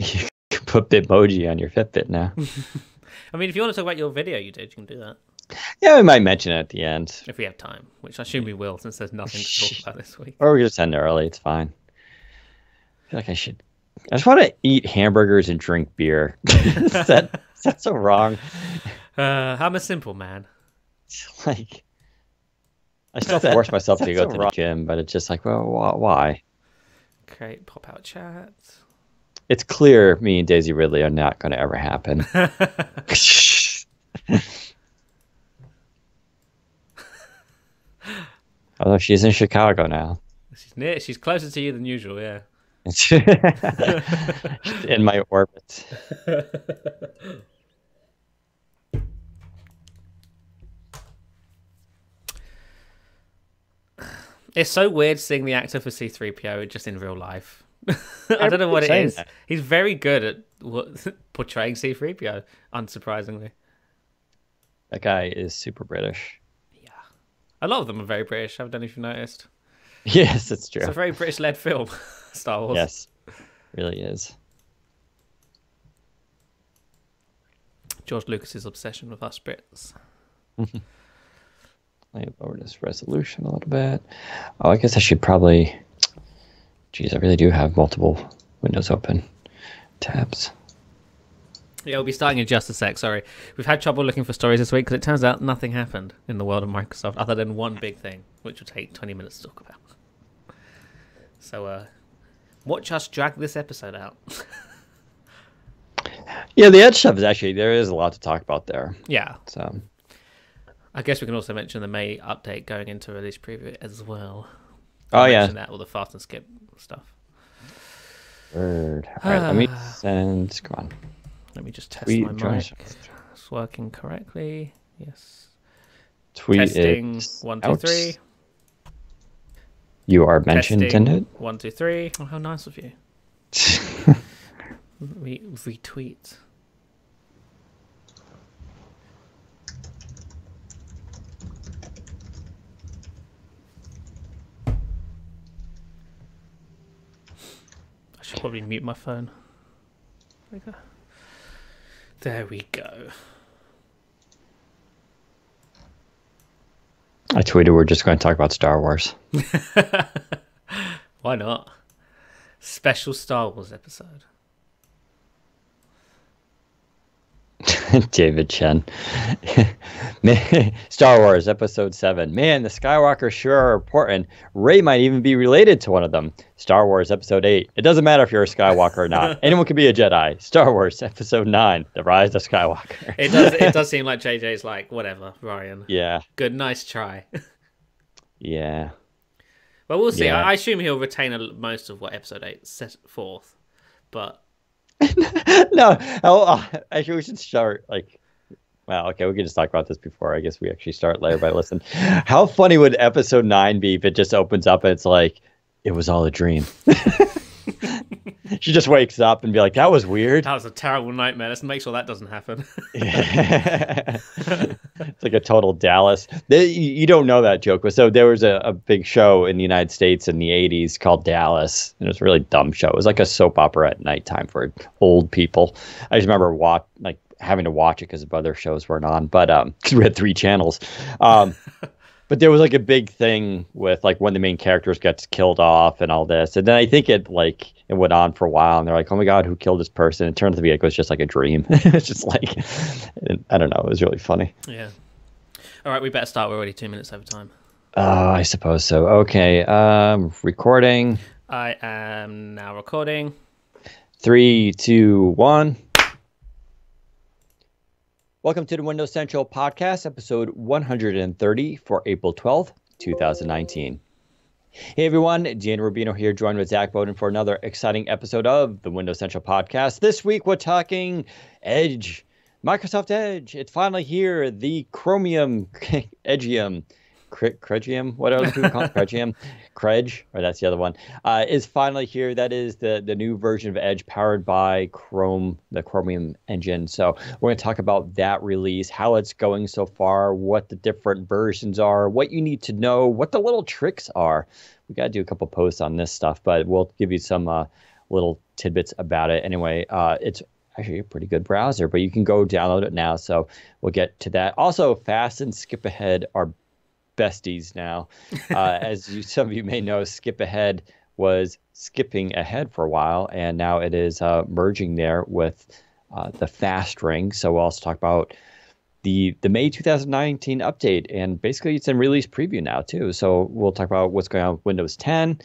You can put Bitmoji on your Fitbit now. I mean, if you want to talk about your video you did, you can do that. Yeah, we might mention it at the end. If we have time, which I assume we will, since there's nothing to talk about this week. Or we just end early. It's fine. I feel like I should. I just want to eat hamburgers and drink beer. is that so wrong? I'm a simple man. It's like I still force myself to go to the gym, but it's just like, well, why? Create pop-out chat. It's clear me and Daisy Ridley are not going to ever happen. Although she's in Chicago now. She's closer to you than usual, yeah. She's in my orbit. It's so weird seeing the actor for C-3PO just in real life. I don't know what it is. That. He's very good at portraying C-3PO, unsurprisingly. That guy is super British. Yeah. A lot of them are very British. I don't know if you've noticed. Yes, it's true. It's a very British-led film, Star Wars. Yes, really is. George Lucas's obsession with us Brits. I lower this resolution a little bit. Oh, I guess I should probably... Geez, I really do have multiple windows open. Tabs. Yeah, we'll be starting in just a sec, sorry. We've had trouble looking for stories this week because it turns out nothing happened in the world of Microsoft other than one big thing, which will take 20 minutes to talk about. So, watch us drag this episode out. Yeah, the Edge stuff is actually, there is a lot to talk about there. Yeah. So, I guess we can also mention the May update going into release preview as well. Oh, yeah. That, all the fast and skip stuff. Word. All right, let me send, come on. Let me just test my mic. It's working correctly. Yes. Tweet Testing. Is 1, 2, 3. You are mentioned in it. 1, 2, 3. Oh, how nice of you. Retweet. I should probably mute my phone. There we go. There we go. I tweeted we're just going to talk about Star Wars. Why not? Special Star Wars episode. David Chen. Star Wars Episode 7. Man, the Skywalkers sure are important. Rey might even be related to one of them. Star Wars Episode 8. It doesn't matter if you're a Skywalker or not. Anyone can be a Jedi. Star Wars Episode 9. The Rise of Skywalker. It does seem like JJ's like, whatever, Ryan. Yeah. Good, nice try. Yeah. Well, we'll see. Yeah. I assume he'll retain most of what Episode 8 set forth. But... No, actually, we should start well, okay, we can just talk about this before I guess we actually start later by listen. How funny would Episode 9 be if it just opens up and it's like, it was all a dream? She just wakes up and be like, that was weird. That was a terrible nightmare. Let's make sure that doesn't happen. It's like a total Dallas. You don't know that joke, but so there was a big show in the United States in the 80s called Dallas. And it was a really dumb show. It was like a soap opera at nighttime for old people. I just remember having to watch it because other shows weren't on, but because we had 3 channels. But there was like a big thing with like when the main characters gets killed off and all this. And then I think it went on for a while and they're like, oh my God, who killed this person? It turned out to be it was just like a dream. It's just like, I don't know. It was really funny. Yeah. All right, we better start. We're already 2 minutes over time. I suppose so. Okay. Recording. I am now recording. 3, 2, 1. Welcome to the Windows Central Podcast, episode 130 for April 12th, 2019. Hey everyone, Dan Rubino here, joined with Zach Bowden for another exciting episode of the Windows Central Podcast. This week we're talking Edge, Microsoft Edge. It's finally here, the Chromium Edgium. Cregium, what are people call it? Cregium, Credge, or that's the other one, is finally here. That is the new version of Edge powered by Chrome, the Chromium engine. So we're going to talk about that release, how it's going so far, what the different versions are, what you need to know, what the little tricks are. We got to do a couple posts on this stuff, but we'll give you some little tidbits about it. Anyway, it's actually a pretty good browser, but you can go download it now. So we'll get to that. Also, Fast and Skip Ahead are besties now. Some of you may know, Skip Ahead was skipping ahead for a while, and now it is merging there with the Fast Ring. So we'll also talk about the May 2019 update, and basically it's in release preview now too. So we'll talk about what's going on with Windows 10.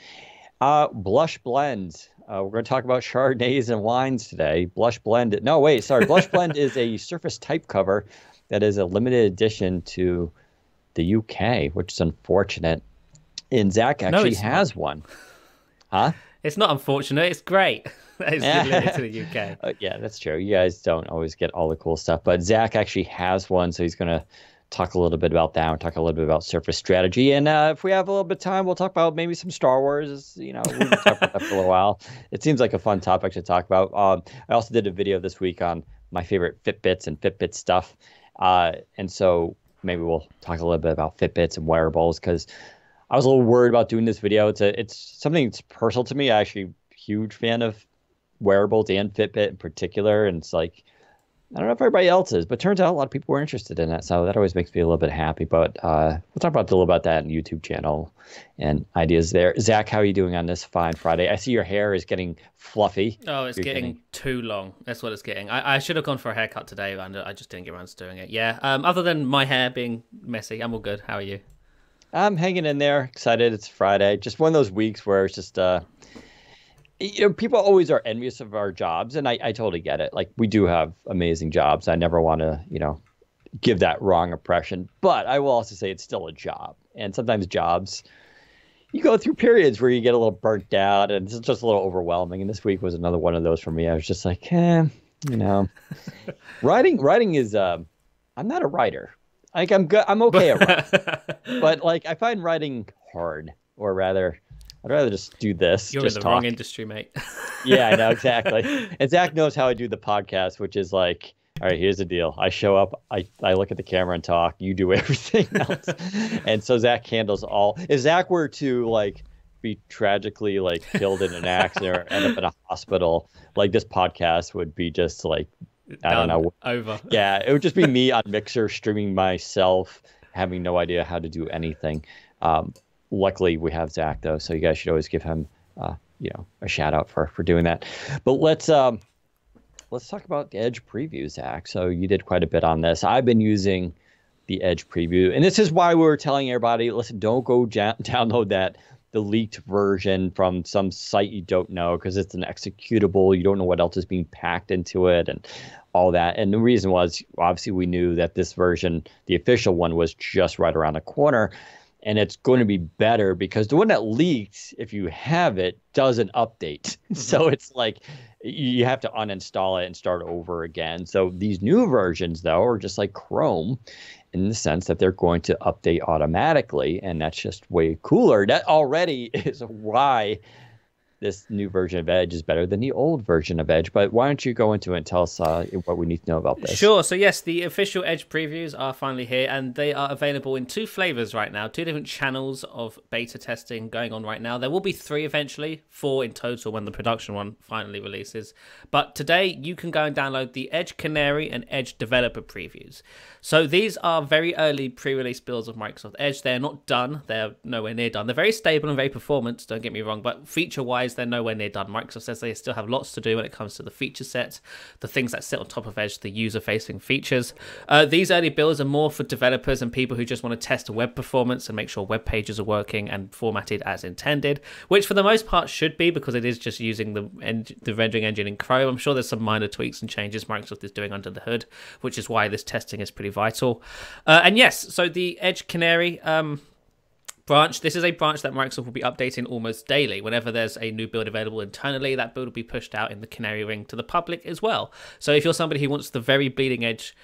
Blush blends. We're going to talk about Chardonnays and wines today. Blush blend. No, wait, sorry. Blush blend is a Surface type cover that is a limited edition to the UK, which is unfortunate. And Zach actually has one. Huh? It's not unfortunate. It's great. It's limited to the UK. Yeah, that's true. You guys don't always get all the cool stuff, but Zach actually has one, so he's going to talk a little bit about that. We'll talk a little bit about Surface strategy, and if we have a little bit of time, we'll talk about maybe some Star Wars. We've been talking about that for a little while. It seems like a fun topic to talk about. I also did a video this week on my favorite Fitbits and Fitbit stuff, and so maybe we'll talk a little bit about Fitbits and wearables, because I was a little worried about doing this video. It's something that's personal to me. I'm actually a huge fan of wearables and Fitbit in particular, and it's like, I don't know if everybody else is, but turns out a lot of people were interested in it, so that always makes me a little bit happy. But we'll talk a little about that on the YouTube channel and ideas there. Zach, how are you doing on this fine Friday? I see your hair is getting fluffy. Oh, it's getting too long. That's what it's getting. I should have gone for a haircut today, and I just didn't get around to doing it. Yeah. Other than my hair being messy, I'm all good. How are you? I'm hanging in there, excited. It's Friday. Just one of those weeks where it's just, people always are envious of our jobs, and I totally get it. Like, we do have amazing jobs. I never want to, give that wrong impression. But I will also say it's still a job. And sometimes jobs, you go through periods where you get a little burnt out, and it's just a little overwhelming. And this week was another one of those for me. I was just like, writing is, I'm not a writer. Like, I'm good. I'm okay at writing. But like, I find writing hard, or rather, I'd rather just do this. You're just in the talk. wrong industry, mate. Yeah, I know, exactly. And Zach knows how I do the podcast, which is like, all right, here's the deal. I show up, I look at the camera and talk. You do everything else. And so Zach handles all. If Zach were to like be tragically like killed in an accident or end up in a hospital, like, this podcast would be just like, I don't know. Over. Yeah, it would just be me on Mixer streaming myself, having no idea how to do anything. Luckily, we have Zach, though, so you guys should always give him, a shout out for doing that. But let's talk about the Edge preview, Zach. So you did quite a bit on this. I've been using the Edge preview, and this is why we were telling everybody, listen, don't go download the leaked version from some site you don't know, because it's an executable. You don't know what else is being packed into it and all that. And the reason was, obviously, we knew that this version, the official one, was just right around the corner. And it's going to be better because the one that leaked, if you have it, doesn't update. So it's like you have to uninstall it and start over again. So these new versions, though, are just like Chrome, in the sense that they're going to update automatically, and that's just way cooler. That already is why this new version of Edge is better than the old version of Edge. But why don't you go into it and tell us what we need to know about this? Sure. So yes, the official Edge previews are finally here, and they are available in 2 flavors right now, 2 different channels of beta testing going on right now. There will be 3 eventually, 4 in total when the production one finally releases. But today you can go and download the Edge Canary and Edge Developer previews. So these are very early pre-release builds of Microsoft Edge. They're not done. They're nowhere near done. They're very stable and very performant, don't get me wrong, but feature-wise, they're nowhere near done. Microsoft says they still have lots to do when it comes to the feature set, the things that sit on top of Edge, the user-facing features. These early builds are more for developers and people who just want to test web performance and make sure web pages are working and formatted as intended, which for the most part should be, because it is just using the rendering engine in Chrome. I'm sure there's some minor tweaks and changes Microsoft is doing under the hood, which is why this testing is pretty vital. And yes, so the Edge Canary branch, this is a branch that Microsoft will be updating almost daily. Whenever there's a new build available internally, that build will be pushed out in the Canary ring to the public as well. So if you're somebody who wants the very bleeding edge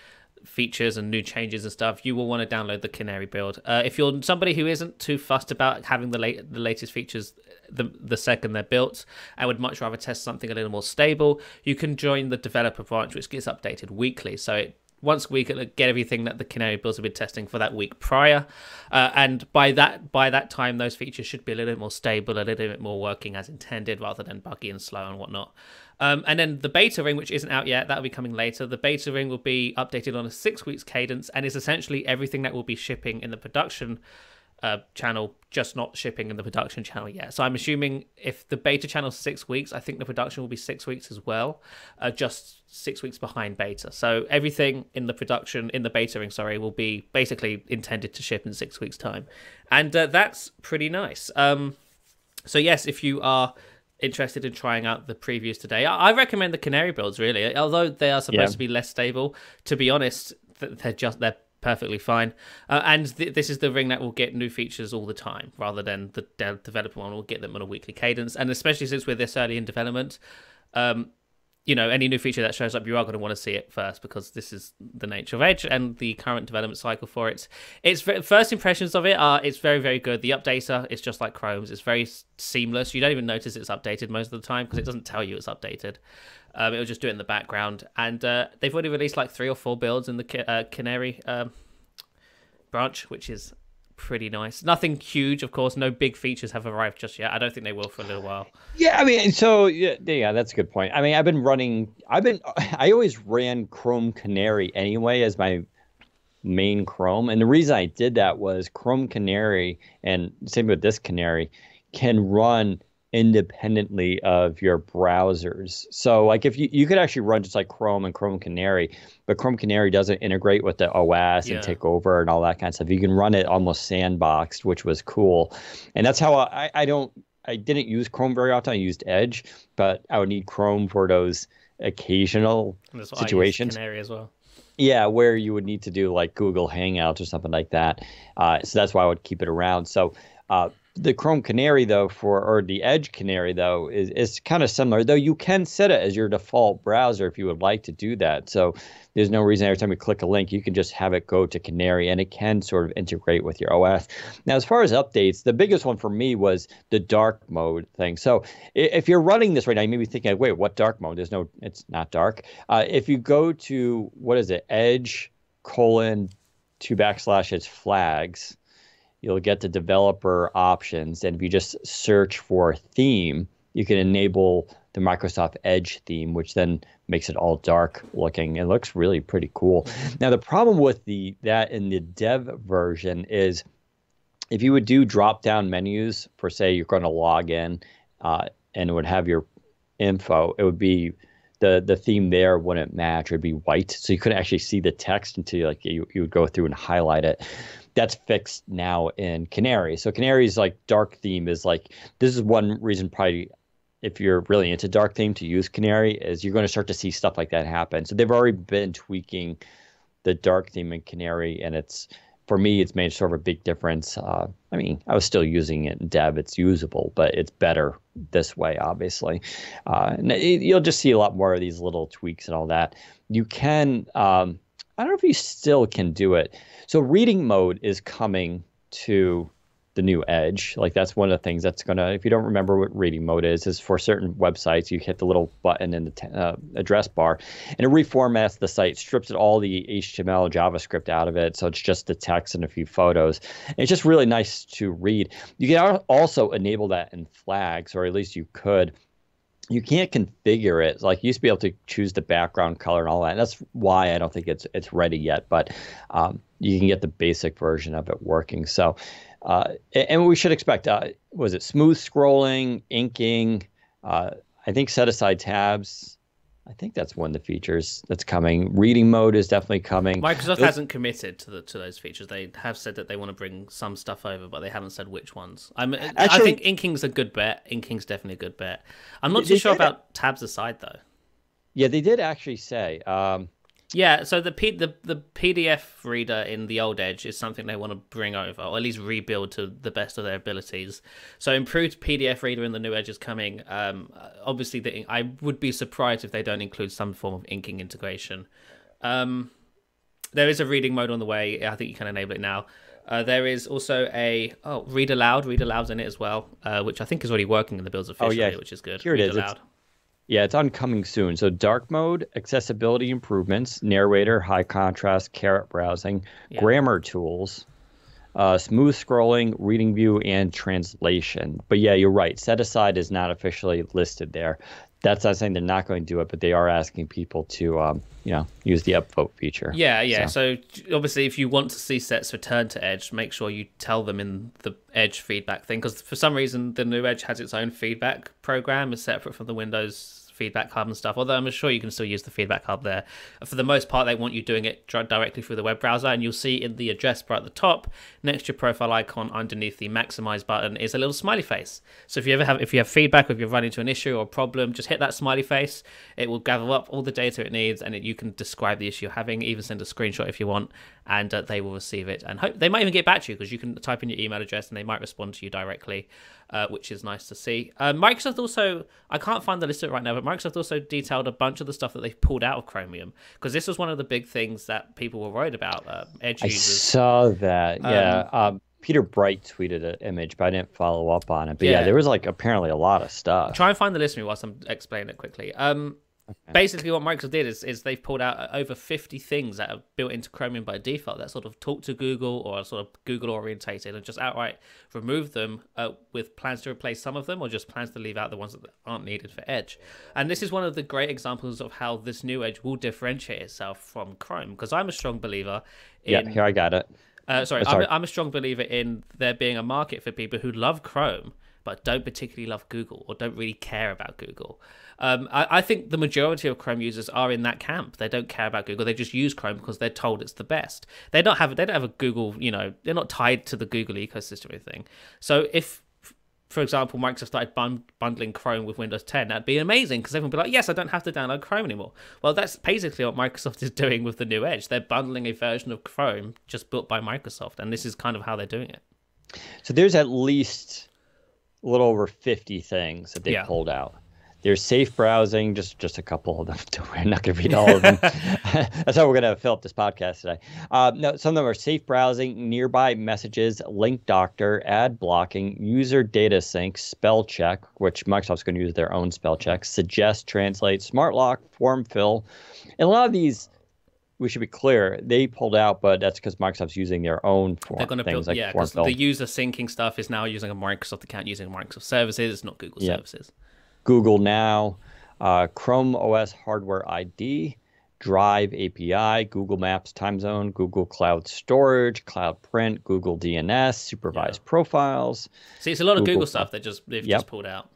features and new changes and stuff, you will want to download the Canary build. If you're somebody who isn't too fussed about having the latest features the second they're built and would much rather test something a little more stable, you can join the developer branch, which gets updated weekly. So once a week get everything that the Canary builds have been testing for that week prior, and by that time, those features should be a little bit more stable, a little bit more working as intended, rather than buggy and slow and whatnot. And then the beta ring, which isn't out yet, that'll be coming later. The beta ring will be updated on a 6 weeks cadence, and is essentially everything that will be shipping in the production channel, just not shipping in the production channel yet. So I'm assuming if the beta channel is 6 weeks, I think the production will be 6 weeks as well, just 6 weeks behind beta. So everything in the production, in the beta ring, sorry, will be basically intended to ship in 6 weeks time. And that's pretty nice. So yes, if you are interested in trying out the previews today, I recommend the Canary builds, really. Although they are supposed to be less stable, to be honest, they're perfectly fine. And this is the ring that will get new features all the time, rather than the developer one will get them on a weekly cadence. And especially since we're this early in development, any new feature that shows up, you are going to want to see it first, because this is the nature of Edge and the current development cycle for it. Its first impressions of it are it's very, very good. The updater is just like Chrome's. It's very seamless. You don't even notice it's updated most of the time, because it doesn't tell you it's updated. It'll just do it in the background. And they've already released like 3 or 4 builds in the Canary branch, which is pretty nice. Nothing huge, of course. No big features have arrived just yet. I don't think they will for a little while. Yeah, I mean, so yeah, that's a good point. I mean, I always ran Chrome Canary anyway as my main Chrome. And the reason I did that was Chrome Canary, and same with this Canary, can run independently of your browsers. So like if you could actually run just like Chrome and Chrome Canary, but Chrome Canary doesn't integrate with the OS and take over and all that kind of stuff. You can run it almost sandboxed, which was cool. And that's how I didn't use Chrome very often. I used Edge, but I would need Chrome for those occasional situations. Canary as well. Yeah, where you would need to do like Google Hangouts or something like that. So that's why I would keep it around. So the Chrome Canary, though, or the Edge Canary, though, is kind of similar, though you can set it as your default browser if you would like to do that. So there's no reason every time you click a link, you can just have it go to Canary, and it can sort of integrate with your OS. Now, as far as updates, the biggest one for me was the dark mode thing. So if you're running this right now, you may be thinking, wait, what dark mode? It's not dark. If you go to, what is it, Edge:2/ flags, you'll get the developer options. And if you just search for theme, you can enable the Microsoft Edge theme, which then makes it all dark looking. It looks really pretty cool. Now, the problem with that in the dev version is if you would do drop-down menus for, say, you're going to log in and it would have your info, it would be the theme there wouldn't match. It would be white. So you couldn't actually see the text until you would go through and highlight it. That's fixed now in Canary. So Canary's like dark theme is like, this is one reason probably if you're really into dark theme to use Canary, is you're going to start to see stuff like that happen. So they've already been tweaking the dark theme in Canary, and for me, it's made sort of a big difference. I mean, I was still using it in dev. It's usable, but it's better this way, obviously. You'll just see a lot more of these little tweaks and all that. You can, I don't know if you still can do it. So reading mode is coming to the new Edge. Like that's one of the things that's going to, if you don't remember what reading mode is for certain websites, you hit the little button in the address bar and it reformats the site, strips all the HTML, JavaScript out of it. So it's just the text and a few photos. And it's just really nice to read. You can also enable that in flags, or at least you could. You can't configure it. Like you used to be able to choose the background color and all that. And that's why I don't think it's ready yet. But you can get the basic version of it working. So, and we should expect, was it smooth scrolling, inking? I think set aside tabs. I think that's one of the features that's coming. Reading mode is definitely coming. Microsoft hasn't committed to those features. They have said that they want to bring some stuff over, but they haven't said which ones. I think inking's a good bet. Inking's definitely a good bet. I'm not too sure about tabs aside, though. Yeah, they did actually say. Yeah, so the PDF reader in the old Edge is something they want to bring over, or at least rebuild to the best of their abilities. So improved PDF reader in the new Edge is coming. Obviously, I would be surprised if they don't include some form of inking integration. There is a reading mode on the way. I think you can enable it now. There is also a read aloud. Read aloud's in it as well, which I think is already working in the builds officially, which is good. Here it is. Yeah, it's on coming soon. So dark mode, accessibility improvements, narrator, high contrast, caret browsing, Yeah. grammar tools, smooth scrolling, reading view, and translation. But yeah, you're right. Set aside is not officially listed there. That's not saying they're not going to do it, but they are asking people to, use the upvote feature. Yeah. So obviously, if you want to see sets return to Edge, make sure you tell them in the Edge feedback thing, because for some reason the new Edge has its own feedback program, is separate from the Windows feedback hub and stuff, although I'm sure you can still use the feedback hub there. For the most part, they want you doing it directly through the web browser, and you'll see in the address bar at the top, next to your profile icon underneath the maximize button, is a little smiley face. So if you have feedback, or if you're running into an issue or a problem, just hit that smiley face. It will gather up all the data it needs, and you can describe the issue you're having, even send a screenshot if you want, and they will receive it, and they might even get back to you, because you can type in your email address and they might respond to you directly, which is nice to see. Microsoft also, I can't find the list of it right now, but Microsoft also detailed a bunch of the stuff that they've pulled out of Chromium, because this was one of the big things that people were worried about, Edge users. I saw that, yeah. Peter Bright tweeted an image, but I didn't follow up on it. But yeah, there was apparently a lot of stuff. Try and find the list for me whilst I'm explaining it quickly. Okay. Basically, what Microsoft did is they've pulled out over 50 things that are built into Chromium by default that sort of talk to Google, or are sort of Google orientated, and just outright remove them with plans to replace some of them, or just plans to leave out the ones that aren't needed for Edge. And this is one of the great examples of how this new Edge will differentiate itself from Chrome, because I'm a strong believer in... Yeah, here I got it. I'm a strong believer in there being a market for people who love Chrome but don't particularly love Google, or don't really care about Google. I think the majority of Chrome users are in that camp. They don't care about Google. They just use Chrome because they're told it's the best. They don't have a Google, they're not tied to the Google ecosystem or anything. So if, for example, Microsoft started bundling Chrome with Windows 10, that'd be amazing, because everyone would be like, yes, I don't have to download Chrome anymore. Well, that's basically what Microsoft is doing with the new Edge. They're bundling a version of Chrome just built by Microsoft, and this is kind of how they're doing it. So there's at least a little over 50 things that they pulled out. There's safe browsing, just a couple of them. We're not going to read all of them. That's how we're going to fill up this podcast today. No, some of them are safe browsing, nearby messages, link doctor, ad blocking, user data sync, spell check, which Microsoft's going to use their own spell check, suggest, translate, smart lock, form fill. And a lot of these, we should be clear, they pulled out, but that's because Microsoft's using their own form. They're going to build, because the user syncing stuff is now using a Microsoft account, using Microsoft services, not Google services. Google Now, Chrome OS Hardware ID, Drive API, Google Maps Time Zone, Google Cloud Storage, Cloud Print, Google DNS, Supervised Profiles. See, it's a lot of Google stuff they've just pulled out.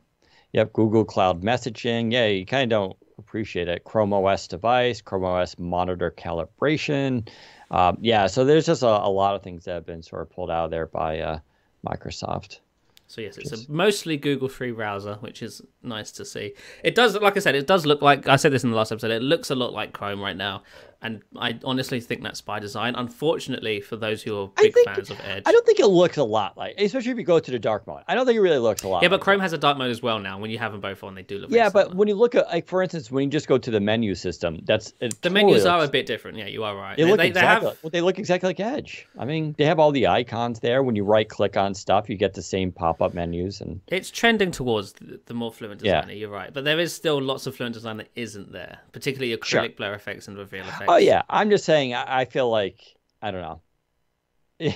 Yep, Google Cloud Messaging. Yeah, you kind of don't appreciate it. Chrome OS device, Chrome OS monitor calibration. So there's just a lot of things that have been sort of pulled out of there by Microsoft. So yes, it's a mostly Google-free browser, which is nice to see. It does, like I said, it does look like, I said this in the last episode, it looks a lot like Chrome right now. And I honestly think that's by design. Unfortunately, for those who are big fans of Edge. I don't think it looks a lot like, especially if you go to the dark mode. I don't think it really looks a lot. Yeah, but Chrome has a dark mode as well now. When you have them both on, they do look very but similar. when you look at, for instance, when you just go to the menu system, the menus are a bit different. Yeah, you are right. They look exactly like Edge. I mean, they have all the icons there. When you right-click on stuff, you get the same pop-up menus. And it's trending towards the more fluent designer. You're right, but there is still lots of fluent design that isn't there, particularly acrylic blur effects and reveal effects. Oh yeah, I'm just saying. I feel like, I don't know.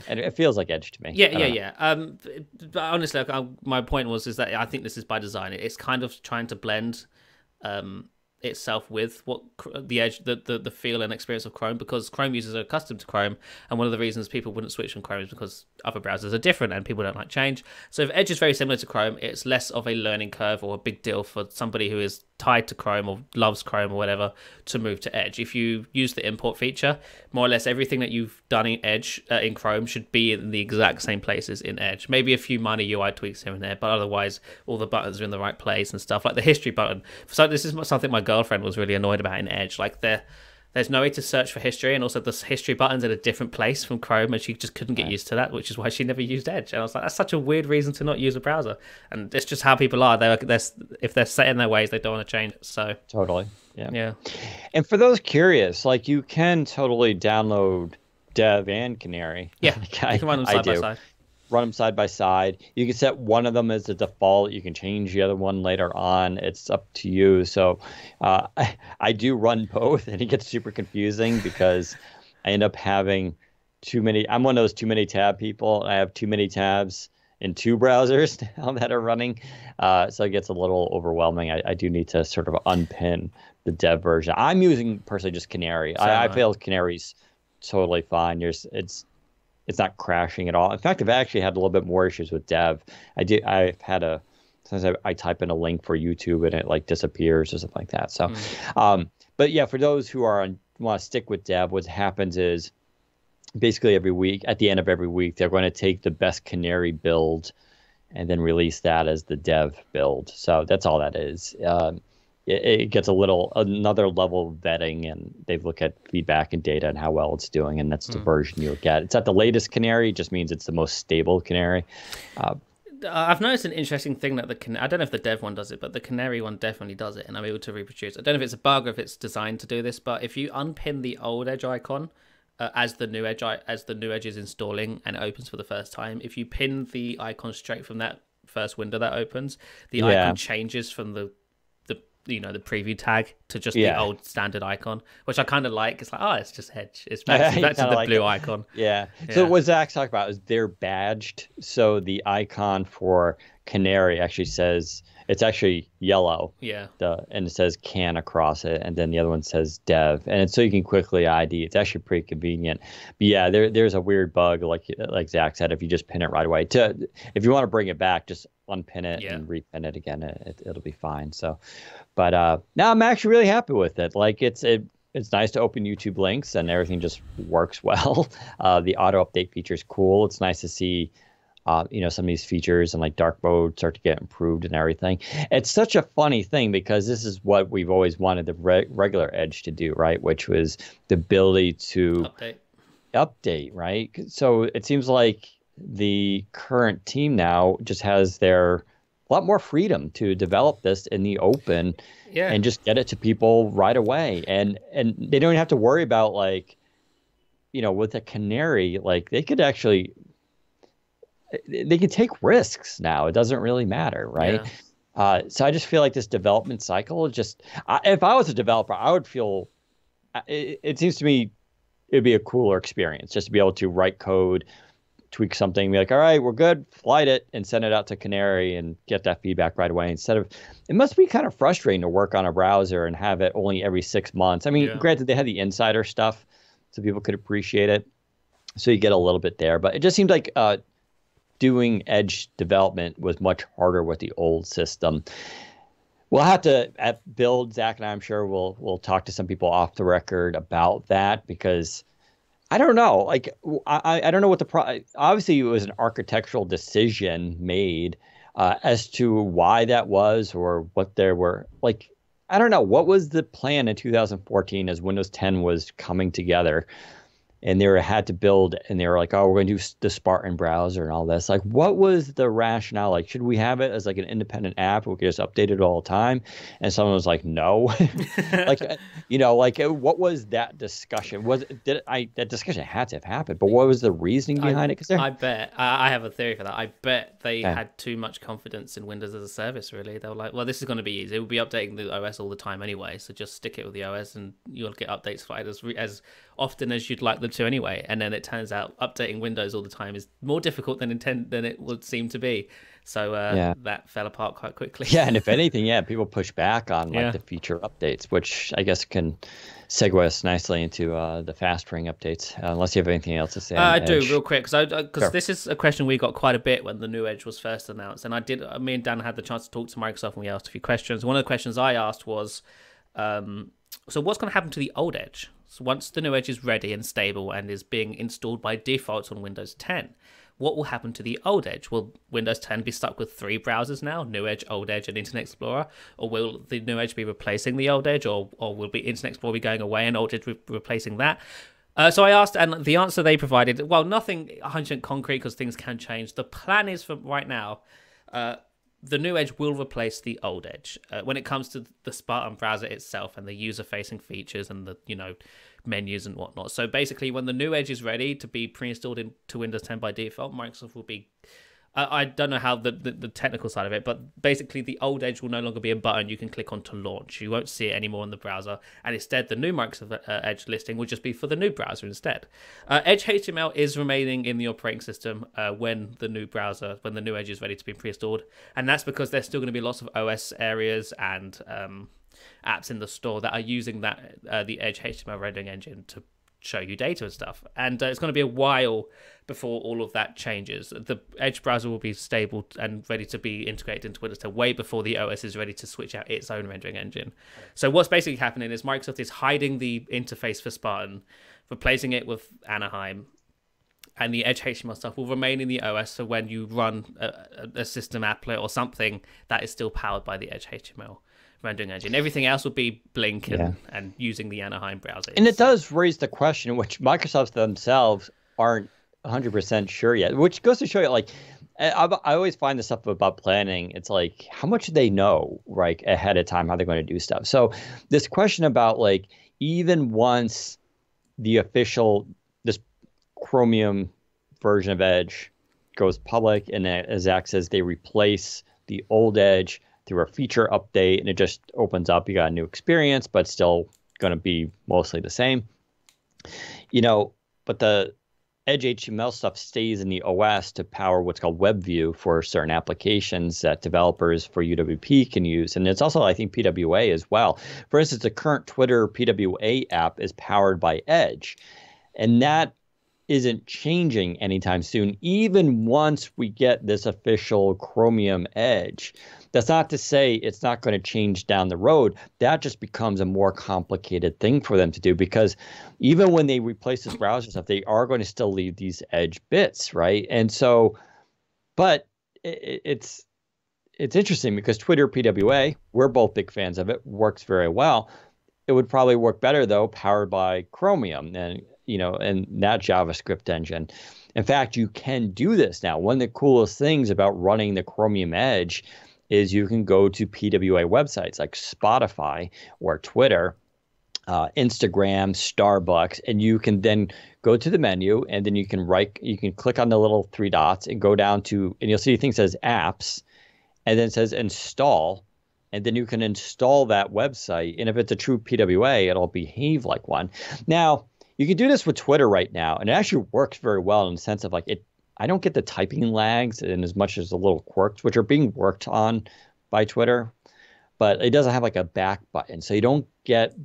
And it feels like Edge to me. Yeah. But honestly, my point is that I think this is by design. It's kind of trying to blend itself with what the Edge, the feel and experience of Chrome, because Chrome users are accustomed to Chrome, and one of the reasons people wouldn't switch from Chrome is because other browsers are different and people don't like change. So if Edge is very similar to Chrome, it's less of a learning curve or a big deal for somebody who is tied to Chrome or loves Chrome or whatever to move to Edge. If you use the import feature, more or less everything that you've done in Edge in Chrome should be in the exact same places in Edge. Maybe a few minor UI tweaks here and there, but otherwise all the buttons are in the right place and stuff, like the history button. So this is something my girlfriend was really annoyed about in Edge. Like there's no way to search for history, and also the history button's in a different place from Chrome, and she just couldn't get used to that, which is why she never used Edge. And I was like, that's such a weird reason to not use a browser. And it's just how people are. If they're set in their ways, they don't want to change it. So totally, yeah. And for those curious, like, you can totally download Dev and Canary. Yeah, you can run them side by side. run them side by side. You can set one of them as the default. You can change the other one later on. It's up to you. So I do run both, and it gets super confusing because I end up having too many. I'm one of those too many tab people. I have too many tabs in two browsers now that are running. So it gets a little overwhelming. I do need to sort of unpin the dev version. I'm using personally just Canary. I feel Canary's totally fine. It's not crashing at all. In fact, I've actually had a little bit more issues with dev. I've had sometimes I type in a link for YouTube and it like disappears or something like that. So, but yeah, for those who want to stick with dev, what happens is basically every week, at the end of every week, they're going to take the best Canary build and then release that as the dev build. So that's all that is. It gets another level of vetting, and they look at feedback and data and how well it's doing, and that's the version you'll get. It's not the latest Canary, it just means it's the most stable Canary. I've noticed an interesting thing that I don't know if the dev one does it, but the Canary one definitely does it, and I'm able to reproduce. I don't know if it's a bug or if it's designed to do this, but if you unpin the old Edge icon as the new Edge is installing and it opens for the first time, if you pin the icon straight from that first window that opens, the icon changes from the preview tag to just the old standard icon, which I kind of like. It's like, it's just Edge. It's back to the blue icon. Yeah. So what Zach's talking about is they're badged. So the icon for Canary actually says, it's actually yellow. Yeah. And it says can across it, and then the other one says dev, and so you can quickly ID. It's actually pretty convenient. But yeah, there's a weird bug like Zach said. If you just pin it right away, if you want to bring it back, just unpin it and repin it again. It'll be fine. So, but now I'm actually really happy with it. Like it's nice to open YouTube links and everything just works well. The auto update feature is cool. It's nice to see. Some of these features and like dark mode start to get improved and everything. It's such a funny thing because this is what we've always wanted the regular Edge to do, right? Which was the ability to update, right? So it seems like the current team now just has a lot more freedom to develop this in the open and just get it to people right away. And they don't have to worry about with a Canary, they could actually... They can take risks now. It doesn't really matter, right? Yeah. So I just feel like this development cycle is just... if I was a developer, I would feel... It seems to me it would be a cooler experience just to be able to write code, tweak something, be like, all right, we're good, flight it, and send it out to Canary and get that feedback right away. Instead of... It must be kind of frustrating to work on a browser and have it only every 6 months. I mean, granted, they had the insider stuff, so people could appreciate it. So you get a little bit there. But it just seemed like... doing Edge development was much harder with the old system. We'll have to build, Zach and I, I'm sure we'll talk to some people off the record about that because I don't know. I don't know what obviously it was an architectural decision made as to why that was or what there were. I don't know. What was the plan in 2014 as Windows 10 was coming together? And they had to build, and they were like, oh, we're going to do the Spartan browser and all this. What was the rationale? Should we have it as an independent app? We could just update it all the time. And someone was like, no. What was that discussion? That discussion had to have happened, but what was the reasoning behind it? I bet, I have a theory for that. I bet they had too much confidence in Windows as a service, really. They were like, well, this is going to be easy. We'll be updating the OS all the time anyway, so just stick it with the OS and you'll get updates for it as often as you'd like them to anyway. And then it turns out updating Windows all the time is more difficult than it would seem to be. So that fell apart quite quickly. Yeah, and if anything, people push back on the feature updates, which I guess can segue us nicely into the fast ring updates. Unless you have anything else to say. I do real quick because this is a question we got quite a bit when the new Edge was first announced, and me and Dan had the chance to talk to Microsoft and we asked a few questions. One of the questions I asked was, so what's going to happen to the old Edge? So once the new Edge is ready and stable and is being installed by default on Windows 10, what will happen to the old Edge? Will Windows 10 be stuck with 3 browsers now, New Edge, Old Edge, and Internet Explorer? Or will the new Edge be replacing the old Edge? Or will Internet Explorer be going away and Old Edge replacing that? So I asked, and the answer they provided, well, nothing 100% concrete because things can change. The plan is for right now, the new Edge will replace the old Edge when it comes to the Spartan browser itself and the user-facing features and the menus and whatnot. So basically, when the new Edge is ready to be pre-installed into Windows 10 by default, Microsoft will be I don't know how the technical side of it, but basically the old Edge will no longer be a button you can click on to launch. You won't see it anymore in the browser, and instead the new Microsoft Edge listing will just be for the new browser instead. Edge HTML is remaining in the operating system when the new Edge is ready to be pre-installed, and that's because there's still going to be lots of OS areas and apps in the store that are using that the Edge HTML rendering engine to show you data and stuff, and it's going to be a while before all of that changes. The Edge browser will be stable and ready to be integrated into Windows 10 way before the OS is ready to switch out its own rendering engine. So what's basically happening is Microsoft is hiding the interface for Spartan, replacing it with Anaheim, and the Edge HTML stuff will remain in the OS. So when you run a system applet or something, that is still powered by the Edge HTML rendering engine. Everything else will be Blink and using the Anaheim browser. And it does raise the question, which Microsoft themselves aren't 100% sure yet, which goes to show you, like, I always find the stuff about planning, it's like, how much do they know, right, ahead of time, how they're going to do stuff? So this question about, like, even once the official, this Chromium version of Edge goes public, and as Zach says, they replace the old Edge through a feature update, and it just opens up. You got a new experience, but still going to be mostly the same. But the Edge HTML stuff stays in the OS to power what's called WebView for certain applications that developers for UWP can use. And it's also, I think, PWA as well. For instance, the current Twitter PWA app is powered by Edge. And that isn't changing anytime soon, even once we get this official Chromium Edge. That's not to say it's not going to change down the road. That just becomes a more complicated thing for them to do, because even when they replace this browser stuff, they are going to still leave these Edge bits, right? And so, but it's interesting because Twitter PWA, we're both big fans of it, works very well. It would probably work better though, powered by Chromium and that JavaScript engine. In fact, you can do this now. One of the coolest things about running the Chromium Edge is you can go to PWA websites like Spotify or Twitter, Instagram, Starbucks, and you can then go to the menu, and then you can click on the little three dots and go down to, and you'll see a thing that says apps, and then it says install, and then you can install that website. And if it's a true PWA, it'll behave like one. Now, you can do this with Twitter right now, and it actually works very well in the sense of, like, I don't get the typing lags and as much as the little quirks, which are being worked on by Twitter, but it doesn't have like a back button. So you don't get,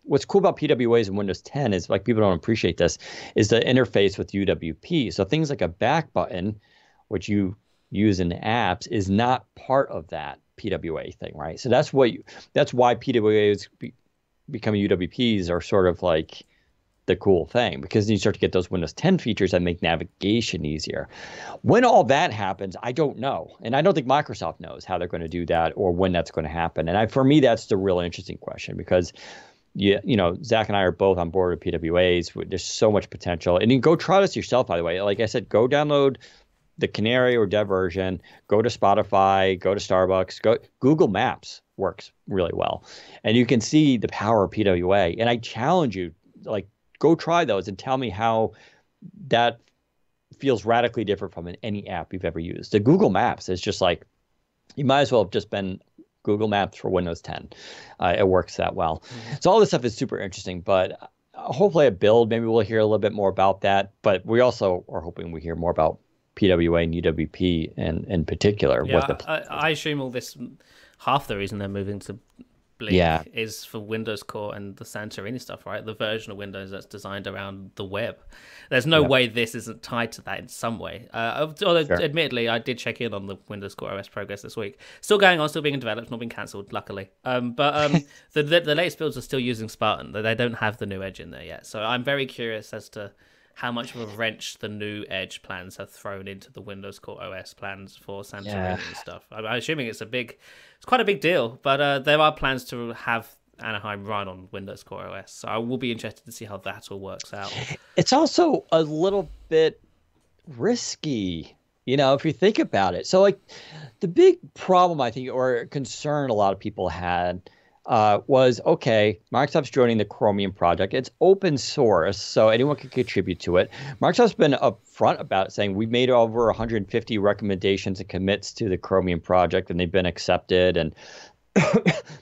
what's cool about PWAs in Windows 10 is, like, people don't appreciate this, is the interface with UWP. So things like a back button, which you use in apps, is not part of that PWA thing, right? So that's why PWAs becoming UWPs are sort of like the cool thing, because then you start to get those Windows 10 features that make navigation easier. When all that happens, I don't know. And I don't think Microsoft knows how they're going to do that or when that's going to happen. And for me, that's the real interesting question, because Zach and I are both on board with PWAs. There's so much potential. And you can go try this yourself, by the way. Like I said, go download the Canary or Dev version, go to Spotify, go to Starbucks, Google Maps works really well. And you can see the power of PWA. And I challenge you, like, go try those and tell me how that feels radically different from any app you've ever used. The Google Maps is just like, you might as well have just been Google Maps for Windows 10. It works that well. Mm-hmm. So all this stuff is super interesting, but hopefully at Build, maybe we'll hear a little bit more about that. But we also are hoping we hear more about PWA and UWP in particular. Yeah, I assume all this, half the reason they're moving to Blink is for Windows Core and the Santorini stuff, right? The version of Windows that's designed around the web. There's no way this isn't tied to that in some way. Although, admittedly, I did check in on the Windows Core OS progress this week. Still going on, still being developed, not being cancelled, luckily. But the latest builds are still using Spartan. They don't have the new Edge in there yet. So I'm very curious as to how much of a wrench the new Edge plans have thrown into the Windows Core OS plans for Santorini and stuff. I'm assuming it's quite a big deal, but there are plans to have Anaheim run on Windows Core OS. So I will be interested to see how that all works out. It's also a little bit risky, if you think about it. So like the big problem I think or concern a lot of people had was, okay, Microsoft's joining the Chromium project. It's open source, so anyone can contribute to it. Microsoft's been upfront about it, saying we've made over 150 recommendations and commits to the Chromium project, and they've been accepted, and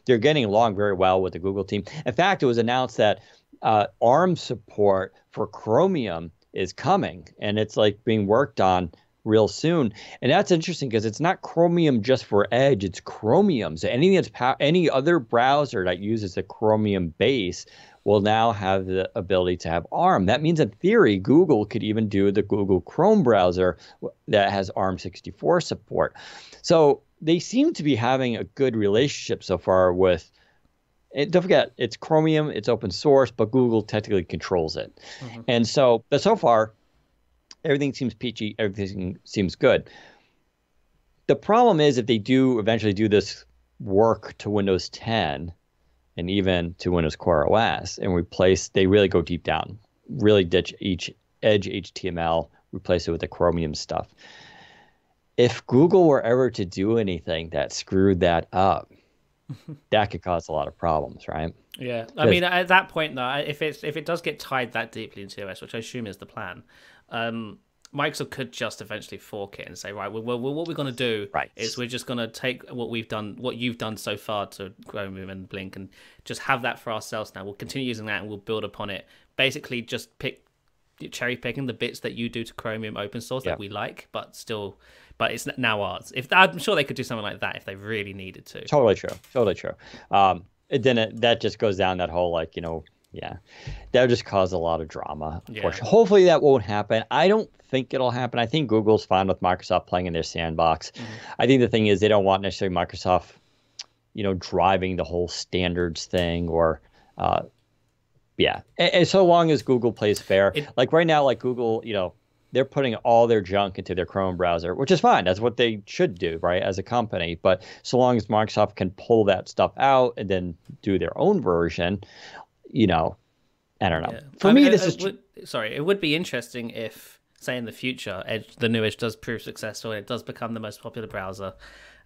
they're getting along very well with the Google team. In fact, it was announced that ARM support for Chromium is coming, and it's like being worked on real soon. And that's interesting because it's not Chromium just for Edge, it's Chromium. So any other browser that uses a Chromium base will now have the ability to have ARM. That means in theory, Google could even do the Google Chrome browser that has ARM64 support. So they seem to be having a good relationship so far with, and don't forget, it's Chromium, it's open source, but Google technically controls it. And so, but so far, everything seems peachy. Everything seems good. The problem is if they do eventually do this work to Windows 10 and even to Windows Core OS and they really go deep down, really ditch each Edge HTML, replace it with the Chromium stuff. If Google were ever to do anything that screwed that up, that could cause a lot of problems, right? Yeah, I mean, at that point, though, if it does get tied that deeply into OS, which I assume is the plan, Microsoft could just eventually fork it and say, right, well what we're going to do is we're just going to take what you've done so far to Chromium and Blink, and just have that for ourselves now. We'll continue using that and we'll build upon it. Basically, just cherry picking the bits that you do to Chromium open source that we like, but it's now ours. I'm sure they could do something like that if they really needed to. Totally true. That just goes down that whole that would just cause a lot of drama. Unfortunately, hopefully that won't happen. I don't think it'll happen. I think Google's fine with Microsoft playing in their sandbox. I think the thing is they don't want necessarily Microsoft, driving the whole standards thing or. And so long as Google plays fair, like right now, like Google, they're putting all their junk into their Chrome browser, which is fine. That's what they should do, right, as a company. But so long as Microsoft can pull that stuff out and then do their own version, I don't know. For me, it would be interesting if, say, in the future, the new Edge does prove successful and it does become the most popular browser,